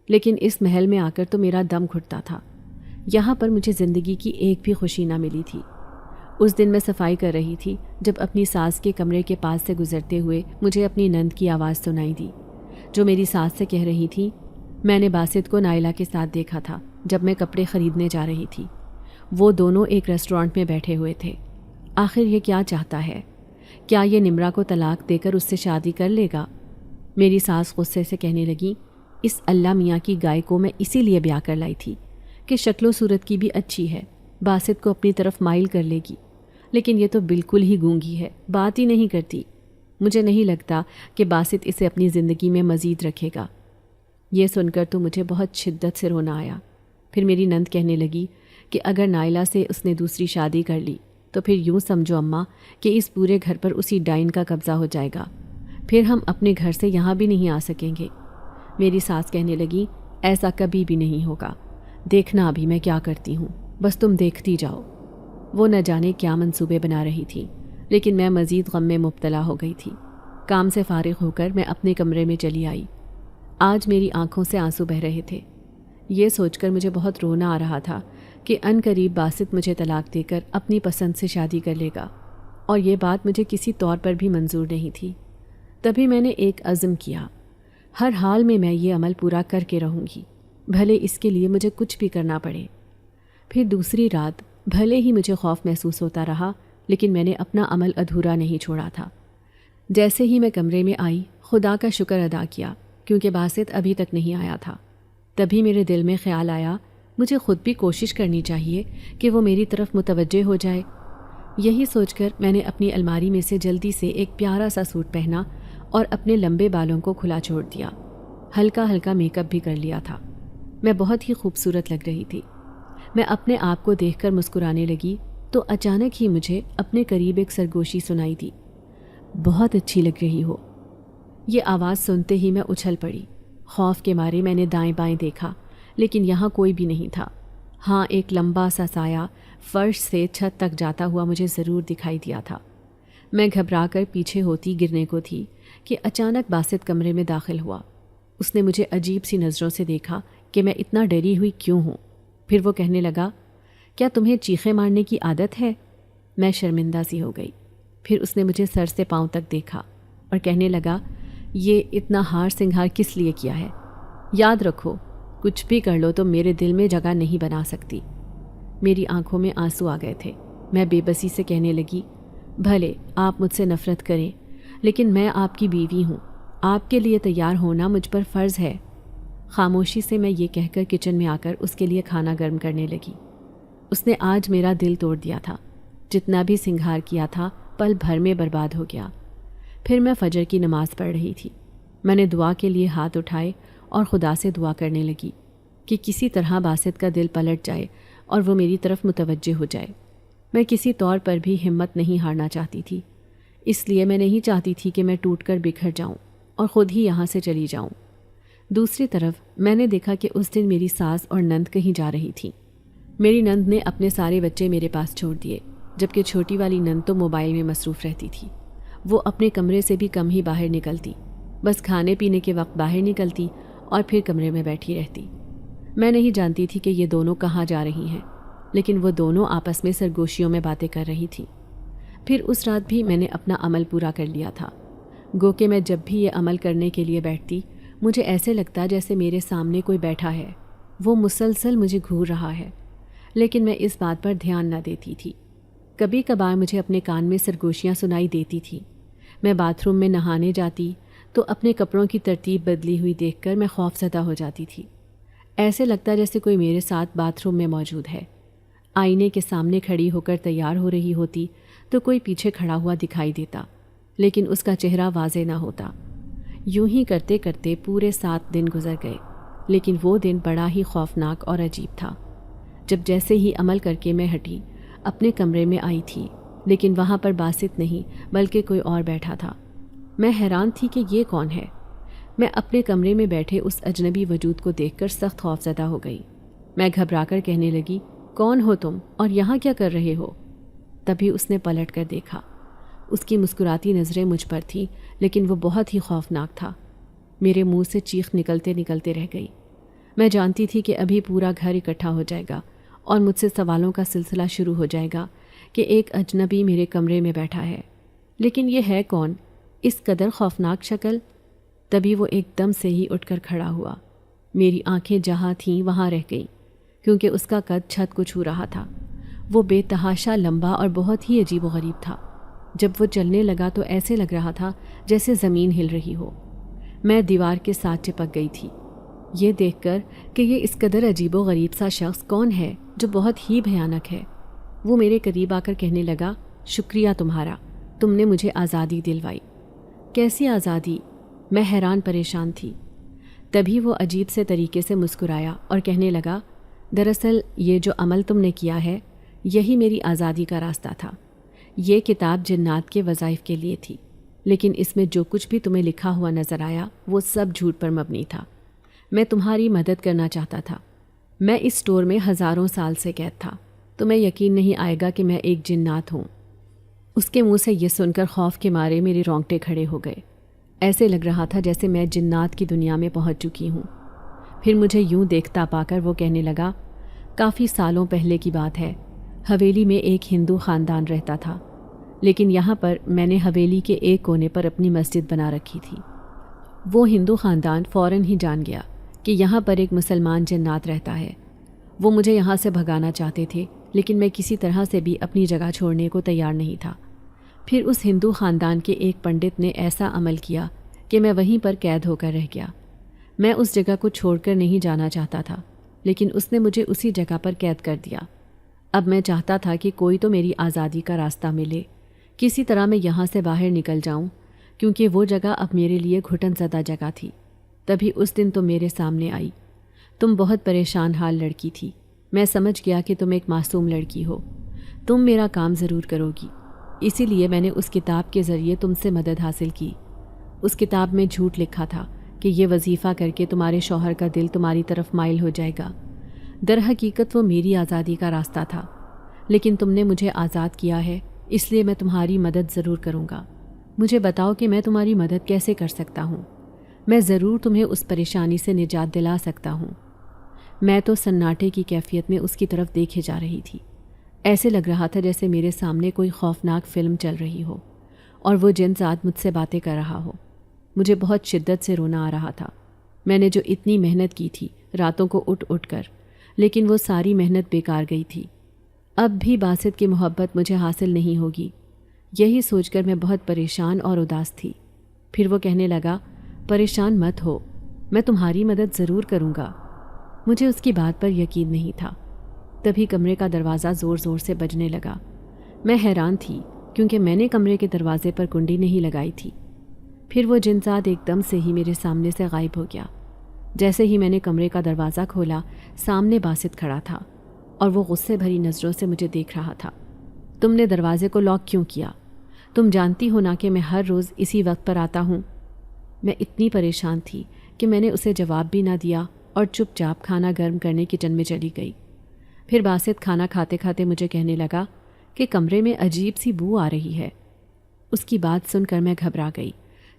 لیکن اس محل میں آ کر تو میرا دم گھٹتا تھا۔ یہاں پر مجھے زندگی کی ایک بھی خوشی نہ ملی تھی۔ اس دن میں صفائی کر رہی تھی جب اپنی ساس کے کمرے کے پاس سے گزرتے ہوئے مجھے اپنی نند کی آواز سنائی دی، جو میری ساس سے کہہ رہی تھی، میں نے باسط کو نائلہ کے ساتھ دیکھا تھا جب میں کپڑے خریدنے جا رہی تھی۔ وہ دونوں ایک ریسٹورانٹ میں بیٹھے ہوئے تھے۔ آخر یہ کیا چاہتا ہے؟ کیا یہ نمرہ کو طلاق دے کر اس سے شادی کر لے گا؟ میری ساس غصے سے کہنے لگی، اس اللہ میاں کی گائے کو میں اسی لیے بیاہ کر لائی تھی کہ شکل و صورت کی بھی اچھی ہے، باسط کو اپنی طرف مائل کر لے گی، لیکن یہ تو بالکل ہی گونگی ہے، بات ہی نہیں کرتی۔ مجھے نہیں لگتا کہ باسط اسے اپنی زندگی میں مزید رکھے گا۔ یہ سن کر تو مجھے بہت شدت سے رونا آیا۔ پھر میری نند کہنے لگی کہ اگر نائلہ سے اس نے دوسری شادی کر لی تو پھر یوں سمجھو اماں کہ اس پورے گھر پر اسی ڈائن کا قبضہ ہو جائے گا، پھر ہم اپنے گھر سے یہاں بھی نہیں آ سکیں گے۔ میری ساس کہنے لگی، ایسا کبھی بھی نہیں ہوگا، دیکھنا ابھی میں کیا کرتی ہوں، بس تم دیکھتی جاؤ۔ وہ نہ جانے کیا منصوبے بنا رہی تھی، لیکن میں مزید غم میں مبتلا ہو گئی تھی۔ کام سے فارغ ہو کر میں اپنے کمرے میں چلی آئی۔ آج میری آنکھوں سے آنسو بہہ رہے تھے۔ یہ سوچ کر مجھے بہت رونا آ رہا تھا کہ ان قریب باسط مجھے طلاق دے کر اپنی پسند سے شادی کر لے گا، اور یہ بات مجھے کسی طور پر بھی منظور نہیں تھی۔ تبھی میں نے ایک عزم کیا، ہر حال میں یہ عمل پورا کر کے رہوں گی۔ بھلے اس کے لیے مجھے کچھ بھی کرنا پڑے۔ پھر دوسری رات بھلے ہی مجھے خوف محسوس ہوتا رہا، لیکن میں نے اپنا عمل ادھورا نہیں چھوڑا تھا۔ جیسے ہی میں کمرے میں آئی خدا کا شکر ادا کیا، کیونکہ باسط ابھی تک نہیں آیا تھا۔ تبھی میرے دل میں خیال آیا مجھے خود بھی کوشش کرنی چاہیے کہ وہ میری طرف متوجہ ہو جائے۔ یہی سوچ کر میں نے اپنی الماری میں سے جلدی سے ایک پیارا سا سوٹ پہنا اور اپنے لمبے بالوں کو کھلا چھوڑ دیا۔ ہلکا ہلکا میک اپ بھی کر لیا تھا۔ میں بہت ہی خوبصورت لگ رہی تھی۔ میں اپنے آپ کو دیکھ کر مسکرانے لگی تو اچانک ہی مجھے اپنے قریب ایک سرگوشی سنائی دی۔ بہت اچھی لگ رہی ہو۔ یہ آواز سنتے ہی میں اچھل پڑی۔ خوف کے مارے میں نے دائیں بائیں دیکھا، لیکن یہاں کوئی بھی نہیں تھا۔ ہاں، ایک لمبا سا سایہ فرش سے چھت تک جاتا ہوا مجھے ضرور دکھائی دیا تھا۔ میں گھبرا کر پیچھے ہوتی گرنے کو تھی کہ اچانک باسط کمرے میں داخل ہوا۔ اس نے مجھے عجیب سی نظروں سے دیکھا کہ میں اتنا ڈری ہوئی کیوں ہوں۔ پھر وہ کہنے لگا، کیا تمہیں چیخیں مارنے کی عادت ہے؟ میں شرمندہ سی ہو گئی۔ پھر اس نے مجھے سر سے پاؤں تک دیکھا اور کہنے لگا، یہ اتنا ہار سنگھار کس لیے کیا ہے؟ یاد رکھو، کچھ بھی کر لو تو میرے دل میں جگہ نہیں بنا سکتی۔ میری آنکھوں میں آنسو آ گئے تھے۔ میں بے بسی سے کہنے لگی، بھلے آپ مجھ سے نفرت کریں، لیکن میں آپ کی بیوی ہوں۔ آپ کے لیے تیار ہونا مجھ پر فرض ہے۔ خاموشی سے میں یہ کہہ کر کچن میں آ کر اس کے لیے کھانا گرم کرنے لگی۔ اس نے آج میرا دل توڑ دیا تھا۔ جتنا بھی سنگھار کیا تھا پل بھر میں برباد ہو گیا۔ پھر میں فجر کی نماز پڑھ رہی تھی۔ میں نے دعا کے لیے ہاتھ اٹھائے اور خدا سے دعا کرنے لگی کہ کسی طرح باسط کا دل پلٹ جائے اور وہ میری طرف متوجہ ہو جائے۔ میں کسی طور پر بھی ہمت نہیں ہارنا چاہتی تھی، اس لیے میں نہیں چاہتی تھی کہ میں ٹوٹ کر بکھر جاؤں اور خود ہی یہاں سے چلی جاؤں۔ دوسری طرف میں نے دیکھا کہ اس دن میری ساس اور نند کہیں جا رہی تھیں۔ میری نند نے اپنے سارے بچے میرے پاس چھوڑ دیے، جبکہ چھوٹی والی نند تو موبائل میں مصروف رہتی تھی۔ وہ اپنے کمرے سے بھی کم ہی باہر نکلتی، بس کھانے پینے کے وقت باہر نکلتی اور پھر کمرے میں بیٹھی رہتی۔ میں نہیں جانتی تھی کہ یہ دونوں کہاں جا رہی ہیں، لیکن وہ دونوں آپس میں سرگوشیوں میں باتیں کر رہی تھیں۔ پھر اس رات بھی میں نے اپنا عمل پورا کر لیا تھا۔ گو کہ میں جب بھی یہ عمل کرنے کے لیے بیٹھتی، مجھے ایسے لگتا جیسے میرے سامنے کوئی بیٹھا ہے، وہ مسلسل مجھے گھور رہا ہے، لیکن میں اس بات پر دھیان نہ دیتی تھی۔ کبھی کبھار مجھے اپنے کان میں سرگوشیاں سنائی دیتی تھیں۔ میں باتھ روم میں نہانے جاتی تو اپنے کپڑوں کی ترتیب بدلی ہوئی دیکھ کر میں خوف زدہ ہو جاتی تھی۔ ایسے لگتا جیسے کوئی میرے ساتھ باتھ روم میں موجود ہے۔ آئینے کے سامنے کھڑی ہو کر تیار ہو رہی ہوتی تو کوئی پیچھے کھڑا ہوا دکھائی دیتا، لیکن اس کا چہرہ واضح نہ ہوتا۔ یوں ہی کرتے کرتے پورے 7 دن گزر گئے، لیکن وہ دن بڑا ہی خوفناک اور عجیب تھا۔ جب جیسے ہی عمل کر کے میں ہٹی، اپنے کمرے میں آئی تھی، لیکن وہاں پر باسط نہیں بلکہ کوئی اور بیٹھا تھا۔ میں حیران تھی کہ یہ کون ہے۔ میں اپنے کمرے میں بیٹھے اس اجنبی وجود کو دیکھ کر سخت خوفزدہ ہو گئی۔ میں گھبرا کر کہنے لگی، کون ہو تم اور یہاں کیا کر رہے ہو؟ تبھی اس نے پلٹ کر دیکھا۔ اس کی مسکراتی نظریں مجھ پر تھیں، لیکن وہ بہت ہی خوفناک تھا۔ میرے منہ سے چیخ نکلتے نکلتے رہ گئی۔ میں جانتی تھی کہ ابھی پورا گھر اکٹھا ہو جائے گا اور مجھ سے سوالوں کا سلسلہ شروع ہو جائے گا کہ ایک اجنبی میرے کمرے میں بیٹھا ہے، لیکن یہ ہے کون؟ اس قدر خوفناک شکل۔ تبھی وہ ایک دم سے ہی اٹھ کر کھڑا ہوا۔ میری آنکھیں جہاں تھیں وہاں رہ گئیں، کیونکہ اس کا قد چھت کو چھو رہا تھا۔ وہ بے تحاشا لمبا اور بہت ہی عجیب و غریب تھا۔ جب وہ چلنے لگا تو ایسے لگ رہا تھا جیسے زمین ہل رہی ہو۔ میں دیوار کے ساتھ چپک گئی تھی، یہ دیکھ کر کہ یہ اس قدر عجیب و غریب سا شخص کون ہے جو بہت ہی بھیانک ہے۔ وہ میرے قریب آ کر کہنے لگا، شکریہ تمہارا، تم نے مجھے آزادی دلوائی۔ کیسی آزادی؟ میں حیران پریشان تھی۔ تبھی وہ عجیب سے طریقے سے مسکرایا اور کہنے لگا، دراصل یہ جو عمل تم نے کیا ہے، یہی میری آزادی کا راستہ تھا۔ یہ کتاب جنات کے وظائف کے لیے تھی، لیکن اس میں جو کچھ بھی تمہیں لکھا ہوا نظر آیا وہ سب جھوٹ پر مبنی تھا۔ میں تمہاری مدد کرنا چاہتا تھا۔ میں اس اسٹور میں ہزاروں سال سے قید تھا، تمہیں یقین نہیں آئے گا کہ میں ایک جنات ہوں۔ اس کے منہ سے یہ سن کر خوف کے مارے میرے رونگٹے کھڑے ہو گئے۔ ایسے لگ رہا تھا جیسے میں جنات کی دنیا میں پہنچ چکی ہوں۔ پھر مجھے یوں دیکھتا پا کر وہ کہنے لگا، کافی سالوں پہلے کی بات ہے، حویلی میں ایک ہندو خاندان رہتا تھا، لیکن یہاں پر میں نے حویلی کے ایک کونے پر اپنی مسجد بنا رکھی تھی۔ وہ ہندو خاندان فوراً ہی جان گیا کہ یہاں پر ایک مسلمان جنات رہتا ہے۔ وہ مجھے یہاں سے بھگانا چاہتے تھے، لیکن میں کسی طرح سے بھی اپنی جگہ چھوڑنے کو تیار نہیں تھا۔ پھر اس ہندو خاندان کے ایک پنڈت نے ایسا عمل کیا کہ میں وہیں پر قید ہو کر رہ گیا۔ میں اس جگہ کو چھوڑ کر نہیں جانا چاہتا تھا، لیکن اس نے مجھے اسی جگہ پر قید کر دیا۔ اب میں چاہتا تھا کہ کوئی تو میری آزادی کا راستہ ملے، کسی طرح میں یہاں سے باہر نکل جاؤں، کیونکہ وہ جگہ اب میرے لیے گھٹن زدہ جگہ تھی۔ تبھی اس دن تم میرے سامنے آئی۔ تم بہت پریشان حال لڑکی تھی۔ میں سمجھ گیا کہ تم ایک معصوم لڑکی ہو، تم میرا کام ضرور کرو گی، اسی لیے میں نے اس کتاب کے ذریعے تم سے مدد حاصل کی۔ اس کتاب میں جھوٹ لکھا تھا کہ یہ وظیفہ کر کے تمہارے شوہر کا دل تمہاری طرف مائل ہو جائے گا۔ در حقیقت وہ میری آزادی کا راستہ تھا، لیکن تم نے مجھے آزاد کیا ہے، اس لیے میں تمہاری مدد ضرور کروں گا۔ مجھے بتاؤ کہ میں تمہاری مدد کیسے کر سکتا ہوں؟ میں ضرور تمہیں اس پریشانی سے نجات دلا سکتا ہوں۔ میں تو سناٹے کی کیفیت میں اس کی طرف دیکھے جا رہی تھی۔ ایسے لگ رہا تھا جیسے میرے سامنے کوئی خوفناک فلم چل رہی ہو اور وہ جن ذات مجھ سے باتیں کر رہا ہو۔ مجھے بہت شدت سے رونا آ رہا تھا۔ میں نے جو اتنی محنت کی تھی راتوں کو اٹھ کر، لیکن وہ ساری محنت بیکار گئی تھی۔ اب بھی باسط کی محبت مجھے حاصل نہیں ہوگی، یہی سوچ کر میں بہت پریشان اور اداس تھی۔ پھر وہ کہنے لگا، پریشان مت ہو، میں تمہاری مدد ضرور کروں گا۔ مجھے اس کی بات پر یقین نہیں تھا۔ تبھی کمرے کا دروازہ زور زور سے بجنے لگا۔ میں حیران تھی کیونکہ میں نے کمرے کے دروازے پر کنڈی نہیں لگائی تھی۔ پھر وہ جنزاد ایک دم سے ہی میرے سامنے سے غائب ہو گیا۔ جیسے ہی میں نے کمرے کا دروازہ کھولا، سامنے باسط کھڑا تھا اور وہ غصے بھری نظروں سے مجھے دیکھ رہا تھا۔ تم نے دروازے کو لاک کیوں کیا؟ تم جانتی ہو نا کہ میں ہر روز اسی وقت پر آتا ہوں۔ میں اتنی پریشان تھی کہ میں نے اسے جواب بھی نہ دیا اور چپ چاپ کھانا گرم کرنے کچن میں چلی گئی۔ پھر باسط کھانا کھاتے کھاتے مجھے کہنے لگا کہ کمرے میں عجیب سی بو آ رہی ہے۔ اس کی بات سن کر میں گھبرا گئی۔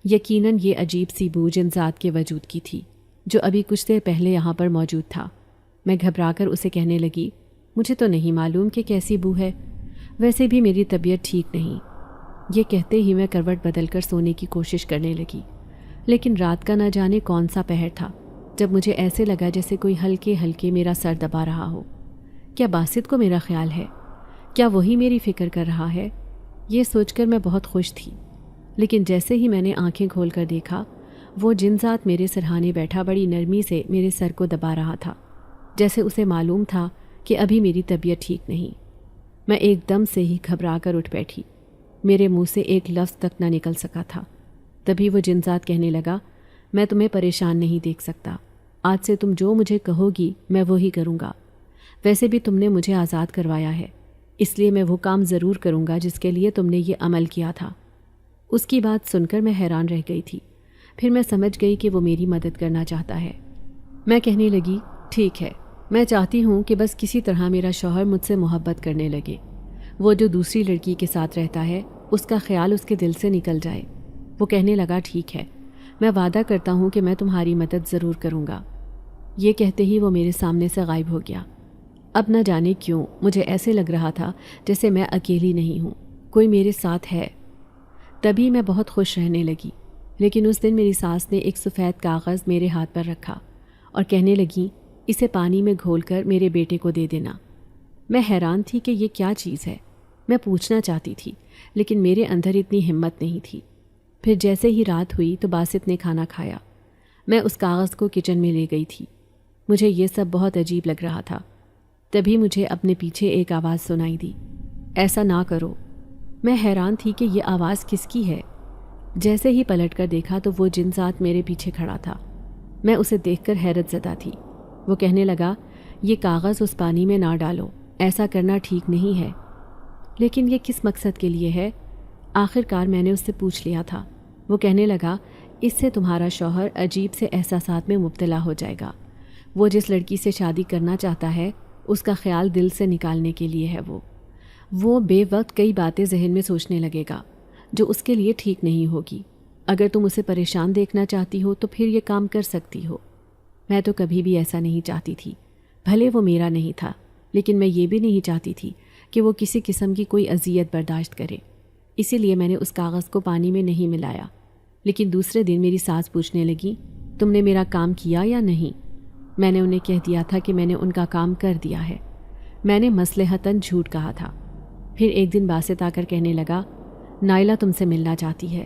یقیناً یہ عجیب سی بو جنزاد کے وجود کی تھی، جو ابھی کچھ دیر پہلے یہاں پر موجود تھا۔ میں گھبرا کر اسے کہنے لگی، مجھے تو نہیں معلوم کہ کیسی بو ہے، ویسے بھی میری طبیعت ٹھیک نہیں۔ یہ کہتے ہی میں کروٹ بدل کر سونے کی کوشش کرنے لگی، لیکن رات کا نہ جانے کون سا پہر تھا جب مجھے ایسے لگا جیسے کوئی ہلکے ہلکے میرا سر دبا رہا ہو۔ کیا باسط کو میرا خیال ہے؟ کیا وہی میری فکر کر رہا ہے؟ یہ سوچ کر میں بہت خوش تھی، لیکن جیسے ہی میں نے آنکھیں کھول کر دیکھا، وہ جنزاد میرے سرہانے بیٹھا بڑی نرمی سے میرے سر کو دبا رہا تھا، جیسے اسے معلوم تھا کہ ابھی میری طبیعت ٹھیک نہیں۔ میں ایک دم سے ہی گھبرا کر اٹھ بیٹھی، میرے منہ سے ایک لفظ تک نہ نکل سکا تھا۔ تبھی وہ جنزاد کہنے لگا، میں تمہیں پریشان نہیں دیکھ سکتا، آج سے تم جو مجھے کہو گی میں وہی کروں گا۔ ویسے بھی تم نے مجھے آزاد کروایا ہے، اس لیے میں وہ کام ضرور کروں گا جس کے لیے تم نے یہ عمل کیا تھا۔ اس کی بات سن کر میں حیران رہ گئی تھی۔ پھر میں سمجھ گئی کہ وہ میری مدد کرنا چاہتا ہے۔ میں کہنے لگی، ٹھیک ہے، میں چاہتی ہوں کہ بس کسی طرح میرا شوہر مجھ سے محبت کرنے لگے، وہ جو دوسری لڑکی کے ساتھ رہتا ہے اس کا خیال اس کے دل سے نکل جائے۔ وہ کہنے لگا، ٹھیک ہے، میں وعدہ کرتا ہوں کہ میں تمہاری مدد ضرور کروں گا۔ یہ کہتے ہی وہ میرے سامنے سے غائب ہو گیا۔ اب نہ جانے کیوں مجھے ایسے لگ رہا تھا جیسے میں اکیلی نہیں ہوں، کوئی میرے ساتھ ہے۔ تبھی میں بہت خوش رہنے لگی، لیکن اس دن میری ساس نے ایک سفید کاغذ میرے ہاتھ پر رکھا اور کہنے لگیں، اسے پانی میں گھول کر میرے بیٹے کو دے دینا۔ میں حیران تھی کہ یہ کیا چیز ہے، میں پوچھنا چاہتی تھی لیکن میرے اندر اتنی ہمت نہیں تھی۔ پھر جیسے ہی رات ہوئی تو باسط نے کھانا کھایا۔ میں اس کاغذ کو کچن میں لے گئی تھی۔ مجھے یہ سب بہت عجیب لگ رہا تھا۔ تبھی مجھے اپنے پیچھے ایک آواز سنائی دی، ایسا نہ کرو۔ میں حیران تھی کہ یہ آواز کس کی ہے۔ جیسے ہی پلٹ کر دیکھا تو وہ جنزاد میرے پیچھے کھڑا تھا۔ میں اسے دیکھ کر حیرت زدہ تھی۔ وہ کہنے لگا، یہ کاغذ اس پانی میں نہ ڈالو، ایسا کرنا ٹھیک نہیں ہے۔ لیکن یہ کس مقصد کے لیے ہے؟ آخر کار میں نے اس سے پوچھ لیا تھا۔ وہ کہنے لگا، اس سے تمہارا شوہر عجیب سے احساسات میں مبتلا ہو جائے گا۔ وہ جس لڑکی سے شادی کرنا چاہتا ہے اس کا خیال دل سے نکالنے کے لیے ہے۔ وہ بے وقت کئی باتیں ذہن میں سوچنے لگے گا جو اس کے لیے ٹھیک نہیں ہوگی۔ اگر تم اسے پریشان دیکھنا چاہتی ہو تو پھر یہ کام کر سکتی ہو۔ میں تو کبھی بھی ایسا نہیں چاہتی تھی، بھلے وہ میرا نہیں تھا، لیکن میں یہ بھی نہیں چاہتی تھی کہ وہ کسی قسم کی کوئی اذیت برداشت کرے۔ اسی لیے میں نے اس کاغذ کو پانی میں نہیں ملایا۔ لیکن دوسرے دن میری ساس پوچھنے لگی، تم نے میرا کام کیا یا نہیں؟ میں نے کہا، ہاں، میں نے کیا۔ وہ کہنے لگی، تم نے میرا کام کیا یا نہیں؟ میں نے کہا، ہاں، میں نے کیا۔ وہ کہنے لگی، تم نے میرا کام کیا یا نہیں؟ میں نے کہا، ہاں، میں نے کیا۔ میں نے انہیں کہہ دیا تھا کہ میں نے ان کا کام کر دیا ہے۔ میں نے مصلحتاً جھوٹ کہا تھا۔ پھر ایک دن باسط آ کر کہنے لگا، نائلہ تم سے ملنا چاہتی ہے۔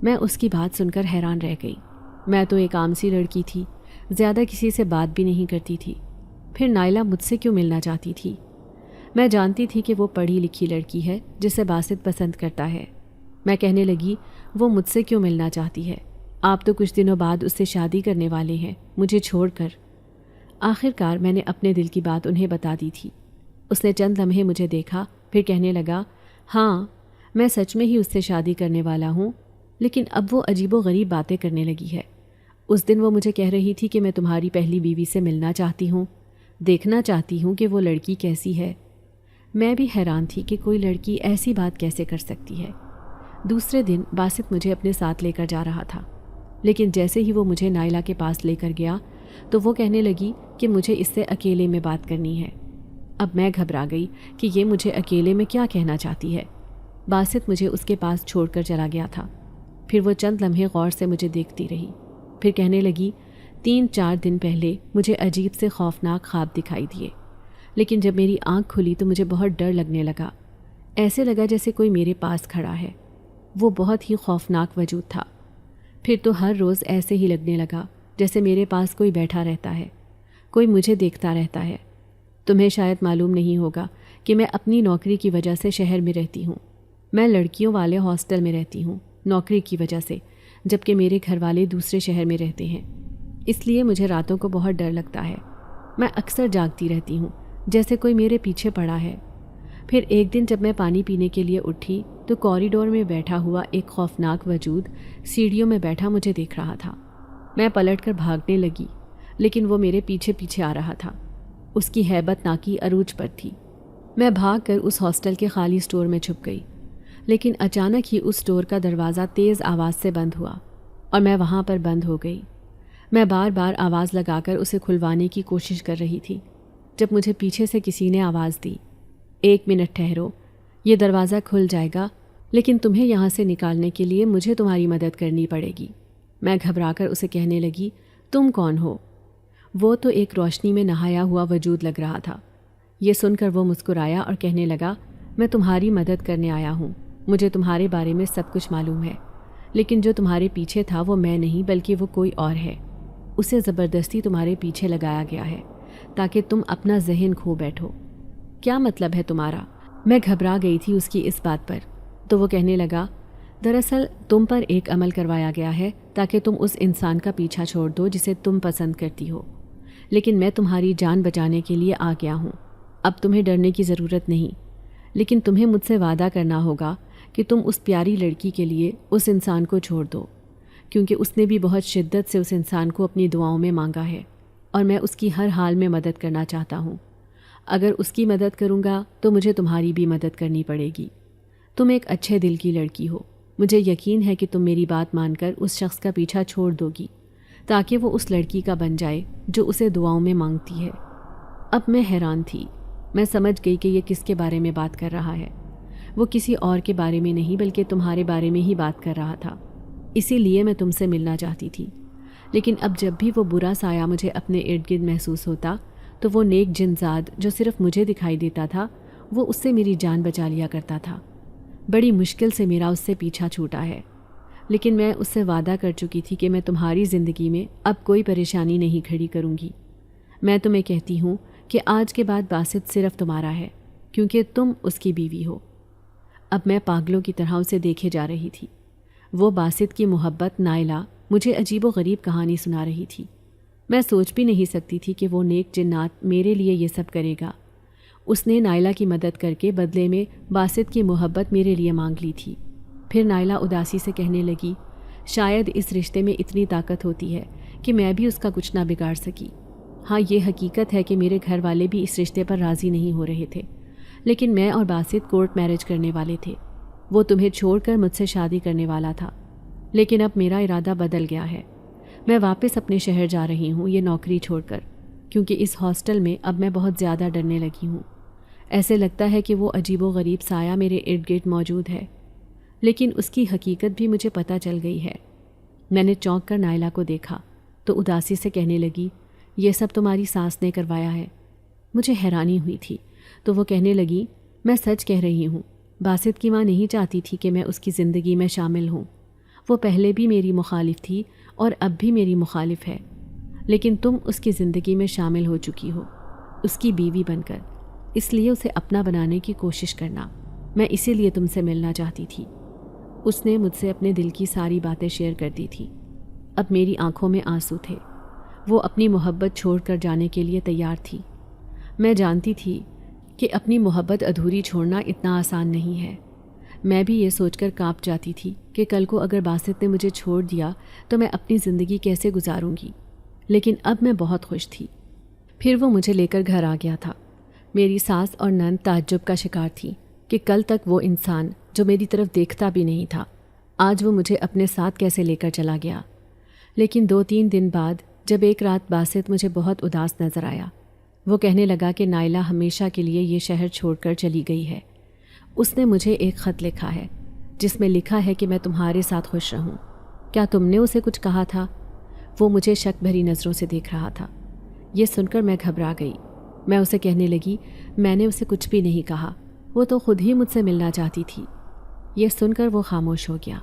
میں اس کی بات سن کر حیران رہ گئی۔ میں تو ایک عام سی لڑکی تھی، زیادہ کسی سے بات بھی نہیں کرتی تھی، پھر نائلہ مجھ سے کیوں ملنا چاہتی تھی؟ میں جانتی تھی کہ وہ پڑھی لکھی لڑکی ہے جسے باسط پسند کرتا ہے۔ میں کہنے لگی، وہ مجھ سے کیوں ملنا چاہتی ہے؟ آپ تو کچھ دنوں بعد اس سے شادی کرنے والے ہیں، مجھے چھوڑ کر۔ آخر کار میں نے اپنے دل کی بات انہیں بتا دی تھی۔ اس نے چند لمحے مجھے دیکھا، پھر کہنے لگا، ہاں میں سچ میں ہی اس سے شادی کرنے والا ہوں، لیکن اب وہ عجیب و غریب باتیں کرنے لگی ہے۔ اس دن وہ مجھے کہہ رہی تھی کہ میں تمہاری پہلی بیوی سے ملنا چاہتی ہوں، دیکھنا چاہتی ہوں کہ وہ لڑکی کیسی ہے۔ میں بھی حیران تھی کہ کوئی لڑکی ایسی بات کیسے کر سکتی ہے۔ دوسرے دن باسط مجھے اپنے ساتھ لے کر جا رہا تھا، لیکن جیسے ہی وہ مجھے نائلہ کے پاس لے کر گیا تو وہ کہنے لگی کہ مجھے اس سے اکیلے میں بات کرنی ہے۔ اب میں گھبرا گئی کہ یہ مجھے اکیلے میں کیا کہنا چاہتی ہے۔ باسط مجھے اس کے پاس چھوڑ کر چلا گیا تھا۔ پھر وہ چند لمحے غور سے مجھے دیکھتی رہی، پھر کہنے لگی، 3-4 دن پہلے مجھے عجیب سے خوفناک خواب دکھائی دیے، لیکن جب میری آنکھ کھلی تو مجھے بہت ڈر لگنے لگا۔ ایسے لگا جیسے کوئی میرے پاس کھڑا ہے۔ وہ بہت ہی خوفناک وجود تھا۔ پھر تو ہر روز ایسے ہی لگنے لگا جیسے میرے پاس کوئی بیٹھا رہتا ہے، کوئی مجھے دیکھتا رہتا ہے۔ تمہیں شاید معلوم نہیں ہوگا کہ میں اپنی نوکری کی وجہ سے شہر میں رہتی ہوں۔ میں لڑکیوں والے ہاسٹل میں رہتی ہوں نوکری کی وجہ سے، جبکہ میرے گھر والے دوسرے شہر میں رہتے ہیں۔ اس لیے مجھے راتوں کو بہت ڈر لگتا ہے۔ میں اکثر جاگتی رہتی ہوں جیسے کوئی میرے پیچھے پڑا ہے۔ پھر ایک دن جب میں پانی پینے کے لیے اٹھی تو کوریڈور میں بیٹھا ہوا ایک خوفناک وجود سیڑھیوں میں بیٹھا مجھے دیکھ رہا تھا۔ میں پلٹ کر بھاگنے لگی، لیکن وہ میرے پیچھے پیچھے آ رہا تھا۔ اس کی ہیبت ناکی عروج پر تھی۔ میں بھاگ کر اس ہاسٹل کے خالی سٹور میں چھپ گئی، لیکن اچانک ہی اس سٹور کا دروازہ تیز آواز سے بند ہوا اور میں وہاں پر بند ہو گئی۔ میں بار بار آواز لگا کر اسے کھلوانے کی کوشش کر رہی تھی، جب مجھے پیچھے سے کسی نے آواز دی، 1 منٹ ٹھہرو، یہ دروازہ کھل جائے گا، لیکن تمہیں یہاں سے نکالنے کے لیے مجھے تمہاری مدد کرنی پڑے گی۔ میں گھبرا کر اسے کہنے لگی، تم کون ہو؟ وہ تو ایک روشنی میں نہایا ہوا وجود لگ رہا تھا۔ یہ سن کر وہ مسکرایا اور کہنے لگا، میں تمہاری مدد کرنے آیا ہوں، مجھے تمہارے بارے میں سب کچھ معلوم ہے، لیکن جو تمہارے پیچھے تھا وہ میں نہیں بلکہ وہ کوئی اور ہے۔ اسے زبردستی تمہارے پیچھے لگایا گیا ہے تاکہ تم اپنا ذہن کھو بیٹھو۔ کیا مطلب ہے تمہارا؟ میں گھبرا گئی تھی اس کی اس بات پر۔ تو وہ کہنے لگا، دراصل تم پر ایک عمل کروایا گیا ہے تاکہ تم اس انسان کا پیچھا چھوڑ دو جسے تم پسند کرتی ہو، لیکن میں تمہاری جان بچانے کے لیے آ گیا ہوں۔ اب تمہیں ڈرنے کی ضرورت نہیں، لیکن تمہیں مجھ سے وعدہ کرنا ہوگا کہ تم اس پیاری لڑکی کے لیے اس انسان کو چھوڑ دو، کیونکہ اس نے بھی بہت شدت سے اس انسان کو اپنی دعاؤں میں مانگا ہے اور میں اس کی ہر حال میں مدد کرنا چاہتا ہوں۔ اگر اس کی مدد کروں گا تو مجھے تمہاری بھی مدد کرنی پڑے گی۔ تم ایک اچھے دل کی لڑکی ہو، مجھے یقین ہے کہ تم میری بات مان کر اس شخص کا پیچھا چھوڑ دو گی تاکہ وہ اس لڑکی کا بن جائے جو اسے دعاؤں میں مانگتی ہے۔ اب میں حیران تھی۔ میں سمجھ گئی کہ یہ کس کے بارے میں بات کر رہا ہے۔ وہ کسی اور کے بارے میں نہیں بلکہ تمہارے بارے میں ہی بات کر رہا تھا، اسی لیے میں تم سے ملنا چاہتی تھی۔ لیکن اب جب بھی وہ برا سایہ مجھے اپنے ارد گرد محسوس ہوتا تو وہ نیک جنزاد جو صرف مجھے دکھائی دیتا تھا وہ اس سے میری جان بچا لیا کرتا تھا۔ بڑی مشکل سے میرا اس سے پیچھا چھوٹا ہے، لیکن میں اس سے وعدہ کر چکی تھی کہ میں تمہاری زندگی میں اب کوئی پریشانی نہیں کھڑی کروں گی۔ میں تمہیں کہتی ہوں کہ آج کے بعد باسط صرف تمہارا ہے، کیونکہ تم اس کی بیوی ہو۔ اب میں پاگلوں کی طرح اسے دیکھے جا رہی تھی۔ وہ باسط کی محبت نائلہ مجھے عجیب و غریب کہانی سنا رہی تھی۔ میں سوچ بھی نہیں سکتی تھی کہ وہ نیک جنات میرے لیے یہ سب کرے گا۔ اس نے نائلہ کی مدد کر کے بدلے میں باسط کی محبت میرے لیے مانگ لی تھی۔ پھر نائلہ اداسی سے کہنے لگی، شاید اس رشتے میں اتنی طاقت ہوتی ہے کہ میں بھی اس کا کچھ نہ بگاڑ سکی۔ ہاں یہ حقیقت ہے کہ میرے گھر والے بھی اس رشتے پر راضی نہیں ہو رہے تھے، لیکن میں اور باسط کورٹ میرج کرنے والے تھے۔ وہ تمہیں چھوڑ کر مجھ سے شادی کرنے والا تھا، لیکن اب میرا ارادہ بدل گیا ہے۔ میں واپس اپنے شہر جا رہی ہوں یہ نوکری چھوڑ کر، کیونکہ اس ہاسٹل میں اب میں بہت زیادہ ڈرنے لگی ہوں۔ ایسے لگتا ہے کہ وہ عجیب و غریب سایہ میرے ارد گرد موجود ہے، لیکن اس کی حقیقت بھی مجھے پتہ چل گئی ہے۔ میں نے چونک کر نائلہ کو دیکھا تو اداسی سے کہنے لگی، یہ سب تمہاری ساس نے کروایا ہے۔ مجھے حیرانی ہوئی تھی تو وہ کہنے لگی، میں سچ کہہ رہی ہوں، باسط کی ماں نہیں چاہتی تھی کہ میں اس کی زندگی میں شامل ہوں۔ وہ پہلے بھی میری مخالف تھی اور اب بھی میری مخالف ہے، لیکن تم اس کی زندگی میں شامل ہو چکی ہو اس کی بیوی بن کر، اس لیے اسے اپنا بنانے کی کوشش کرنا۔ میں اسی لیے تم سے ملنا چاہتی تھی۔ اس نے مجھ سے اپنے دل کی ساری باتیں شیئر کر دی تھی۔ اب میری آنکھوں میں آنسو تھے۔ وہ اپنی محبت چھوڑ کر جانے کے لیے تیار تھی۔ میں جانتی تھی کہ اپنی محبت ادھوری چھوڑنا اتنا آسان نہیں ہے۔ میں بھی یہ سوچ کر کانپ جاتی تھی کہ کل کو اگر باسط نے مجھے چھوڑ دیا تو میں اپنی زندگی کیسے گزاروں گی، لیکن اب میں بہت خوش تھی۔ پھر وہ مجھے لے کر گھر آ گیا تھا۔ میری ساس اور نند تعجب کا شکار تھی کہ کل تک وہ انسان جو میری طرف دیکھتا بھی نہیں تھا، آج وہ مجھے اپنے ساتھ کیسے لے کر چلا گیا۔ لیکن 2-3 دن بعد جب ایک رات باسط مجھے بہت اداس نظر آیا، وہ کہنے لگا کہ نائلہ ہمیشہ کے لیے یہ شہر چھوڑ کر چلی گئی ہے۔ اس نے مجھے ایک خط لکھا ہے جس میں لکھا ہے کہ میں تمہارے ساتھ خوش رہوں۔ کیا تم نے اسے کچھ کہا تھا؟ وہ مجھے شک بھری نظروں سے دیکھ رہا تھا۔ یہ سن کر میں گھبرا گئی۔ میں اسے کہنے لگی، میں نے اسے کچھ بھی نہیں کہا، وہ تو خود ہی مجھ سے ملنا چاہتی تھی۔ یہ سن کر وہ خاموش ہو گیا۔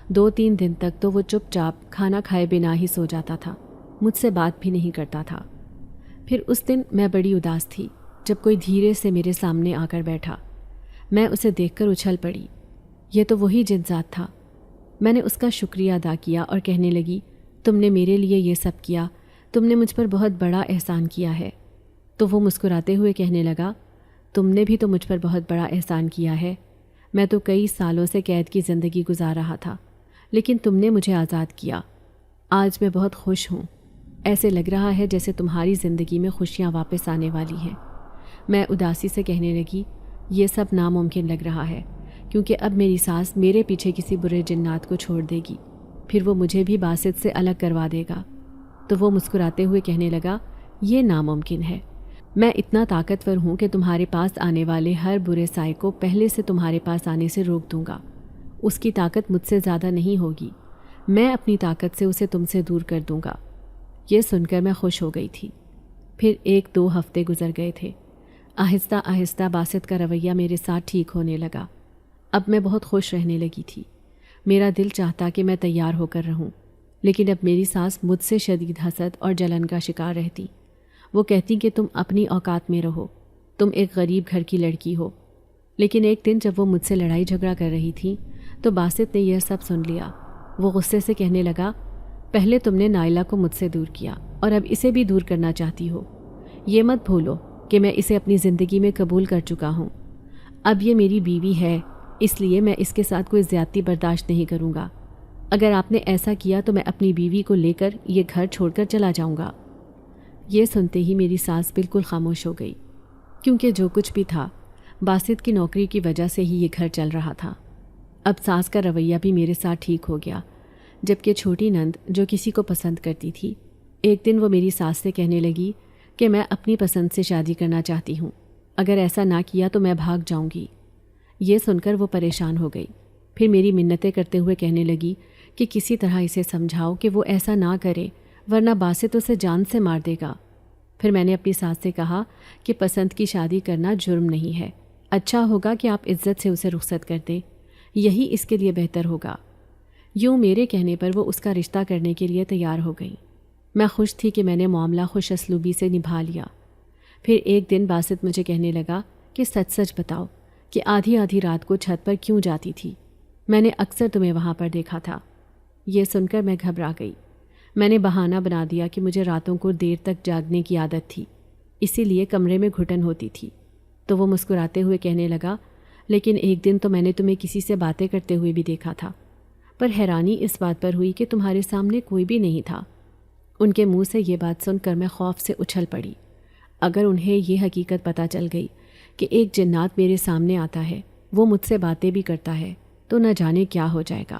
2-3 دن تک تو وہ چپ چاپ کھانا کھائے بنا ہی سو جاتا تھا، مجھ سے بات بھی نہیں کرتا تھا۔ پھر اس دن میں بڑی اداس تھی جب کوئی دھیرے سے میرے سامنے آ کر بیٹھا۔ میں اسے دیکھ کر اچھل پڑی۔ یہ تو وہی جنذات تھا۔ میں نے اس کا شکریہ ادا کیا اور کہنے لگی، تم نے میرے لیے یہ سب کیا، تم نے مجھ پر بہت بڑا احسان کیا ہے۔ تو وہ مسکراتے ہوئے کہنے لگا، تم نے بھی تو مجھ پر بہت بڑا احسان کیا ہے۔ میں تو کئی سالوں سے قید کی زندگی گزار رہا تھا، لیکن تم نے مجھے آزاد کیا۔ آج میں بہت خوش ہوں۔ ایسے لگ رہا ہے جیسے تمہاری زندگی میں خوشیاں واپس آنے والی ہیں۔ میں اداسی سے کہنے لگی، یہ سب ناممکن لگ رہا ہے، کیونکہ اب میری ساس میرے پیچھے کسی برے جنات کو چھوڑ دے گی، پھر وہ مجھے بھی باسط سے الگ کروا دے گا۔ تو وہ مسکراتے ہوئے کہنے لگا، یہ ناممکن ہے۔ میں اتنا طاقتور ہوں کہ تمہارے پاس آنے والے ہر برے سائے کو پہلے سے تمہارے پاس آنے سے روک دوں گا۔ اس کی طاقت مجھ سے زیادہ نہیں ہوگی، میں اپنی طاقت سے اسے تم سے دور کر دوں گا۔ یہ سن کر میں خوش ہو گئی تھی۔ پھر 1-2 ہفتے گزر گئے تھے۔ آہستہ آہستہ باسط کا رویہ میرے ساتھ ٹھیک ہونے لگا۔ اب میں بہت خوش رہنے لگی تھی۔ میرا دل چاہتا کہ میں تیار ہو کر رہوں، لیکن اب میری ساس مجھ سے شدید حسد اور جلن کا شکار رہتی۔ وہ کہتی کہ تم اپنی اوقات میں رہو، تم ایک غریب گھر کی لڑکی ہو۔ لیکن ایک دن جب وہ مجھ سے لڑائی جھگڑا کر رہی تھی تو باسط نے یہ سب سن لیا۔ وہ غصے سے کہنے لگا، پہلے تم نے نائلہ کو مجھ سے دور کیا اور اب اسے بھی دور کرنا چاہتی ہو۔ یہ مت بھولو کہ میں اسے اپنی زندگی میں قبول کر چکا ہوں۔ اب یہ میری بیوی ہے، اس لیے میں اس کے ساتھ کوئی زیادتی برداشت نہیں کروں گا۔ اگر آپ نے ایسا کیا تو میں اپنی بیوی کو لے کر یہ گھر چھوڑ کر چلا جاؤں گا۔ یہ سنتے ہی میری ساس بالکل خاموش ہو گئی، کیونکہ جو کچھ بھی تھا باسط کی نوکری کی وجہ سے ہی یہ گھر چل رہا تھا۔ اب ساس کا رویہ بھی میرے ساتھ ٹھیک ہو گیا، جبکہ چھوٹی نند جو کسی کو پسند کرتی تھی، ایک دن وہ میری ساس سے کہنے لگی کہ میں اپنی پسند سے شادی کرنا چاہتی ہوں، اگر ایسا نہ کیا تو میں بھاگ جاؤں گی۔ یہ سن کر وہ پریشان ہو گئی، پھر میری منتیں کرتے ہوئے کہنے لگی کہ کسی طرح اسے سمجھاؤ کہ وہ ایسا نہ کرے، ورنہ باسط اسے جان سے مار دے گا۔ پھر میں نے اپنی ساس سے کہا کہ پسند کی شادی کرنا جرم نہیں ہے، اچھا ہوگا کہ آپ عزت سے اسے رخصت کر دیں، یہی اس کے لیے بہتر ہوگا۔ یوں میرے کہنے پر وہ اس کا رشتہ کرنے کے لیے تیار ہو گئی۔ میں خوش تھی کہ میں نے معاملہ خوش اسلوبی سے نبھا لیا۔ پھر ایک دن باسط مجھے کہنے لگا کہ سچ سچ بتاؤ کہ آدھی آدھی رات کو چھت پر کیوں جاتی تھی؟ میں نے اکثر تمہیں وہاں پر دیکھا تھا۔ یہ سن کر میں گھبرا گئی۔ میں نے بہانہ بنا دیا کہ مجھے راتوں کو دیر تک جاگنے کی عادت تھی، اسی لیے کمرے میں گھٹن ہوتی تھی۔ تو وہ مسکراتے ہوئے کہنے لگا، لیکن ایک دن تو میں نے تمہیں کسی سے باتیں کرتے ہوئے بھی دیکھا تھا، پر حیرانی اس بات پر ہوئی کہ تمہارے سامنے کوئی بھی نہیں تھا۔ ان کے منہ سے یہ بات سن کر میں خوف سے اچھل پڑی۔ اگر انہیں یہ حقیقت پتہ چل گئی کہ ایک جنات میرے سامنے آتا ہے، وہ مجھ سے باتیں بھی کرتا ہے، تو نہ جانے کیا ہو جائے گا۔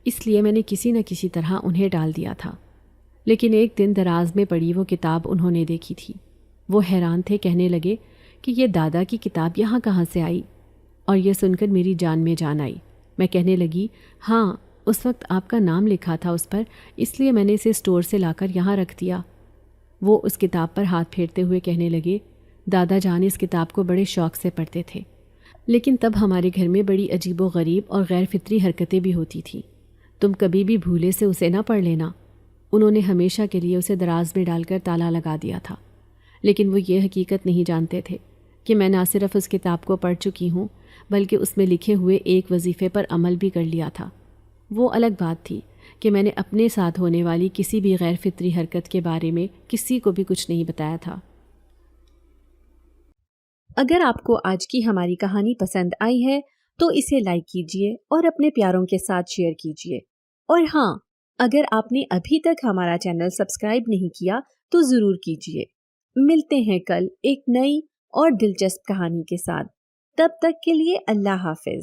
اس لیے میں نے کسی نہ کسی طرح انہیں ڈال دیا تھا۔ لیکن ایک دن دراز میں پڑی وہ کتاب انہوں نے دیکھی تھی۔ وہ حیران تھے، کہنے لگے کہ یہ دادا کی کتاب یہاں کہاں سے آئی؟ اور یہ سن کر میری جان میں جان آئی۔ میں کہنے لگی، ہاں، اس وقت آپ کا نام لکھا تھا اس پر، اس لیے میں نے اسے اسٹور سے لا کر یہاں رکھ دیا۔ وہ اس کتاب پر ہاتھ پھیرتے ہوئے کہنے لگے، دادا جان اس کتاب کو بڑے شوق سے پڑھتے تھے، لیکن تب ہمارے گھر میں بڑی عجیب و غریب اور غیر فطری حرکتیں بھی ہوتی تھیں، تم کبھی بھی بھولے سے اسے نہ پڑھ لینا۔ انہوں نے ہمیشہ کے لیے اسے دراز میں ڈال کر تالا لگا دیا تھا، لیکن وہ یہ حقیقت نہیں جانتے تھے کہ میں نہ صرف اس کتاب کو پڑھ چکی ہوں بلکہ اس میں لکھے ہوئے ایک وظیفے پر عمل بھی کر لیا تھا۔ وہ الگ بات تھی کہ میں نے اپنے ساتھ ہونے والی کسی بھی غیر فطری حرکت کے بارے میں کسی کو بھی کچھ نہیں بتایا تھا۔ اگر آپ کو آج کی ہماری کہانی پسند آئی ہے تو اسے لائک کیجیے اور اپنے پیاروں کے ساتھ شیئر کیجیے، اور ہاں، اگر آپ نے ابھی تک ہمارا چینل سبسکرائب نہیں کیا تو ضرور کیجیے۔ ملتے ہیں کل ایک نئی اور دلچسپ کہانی کے ساتھ، تب تک کے لیے اللہ حافظ۔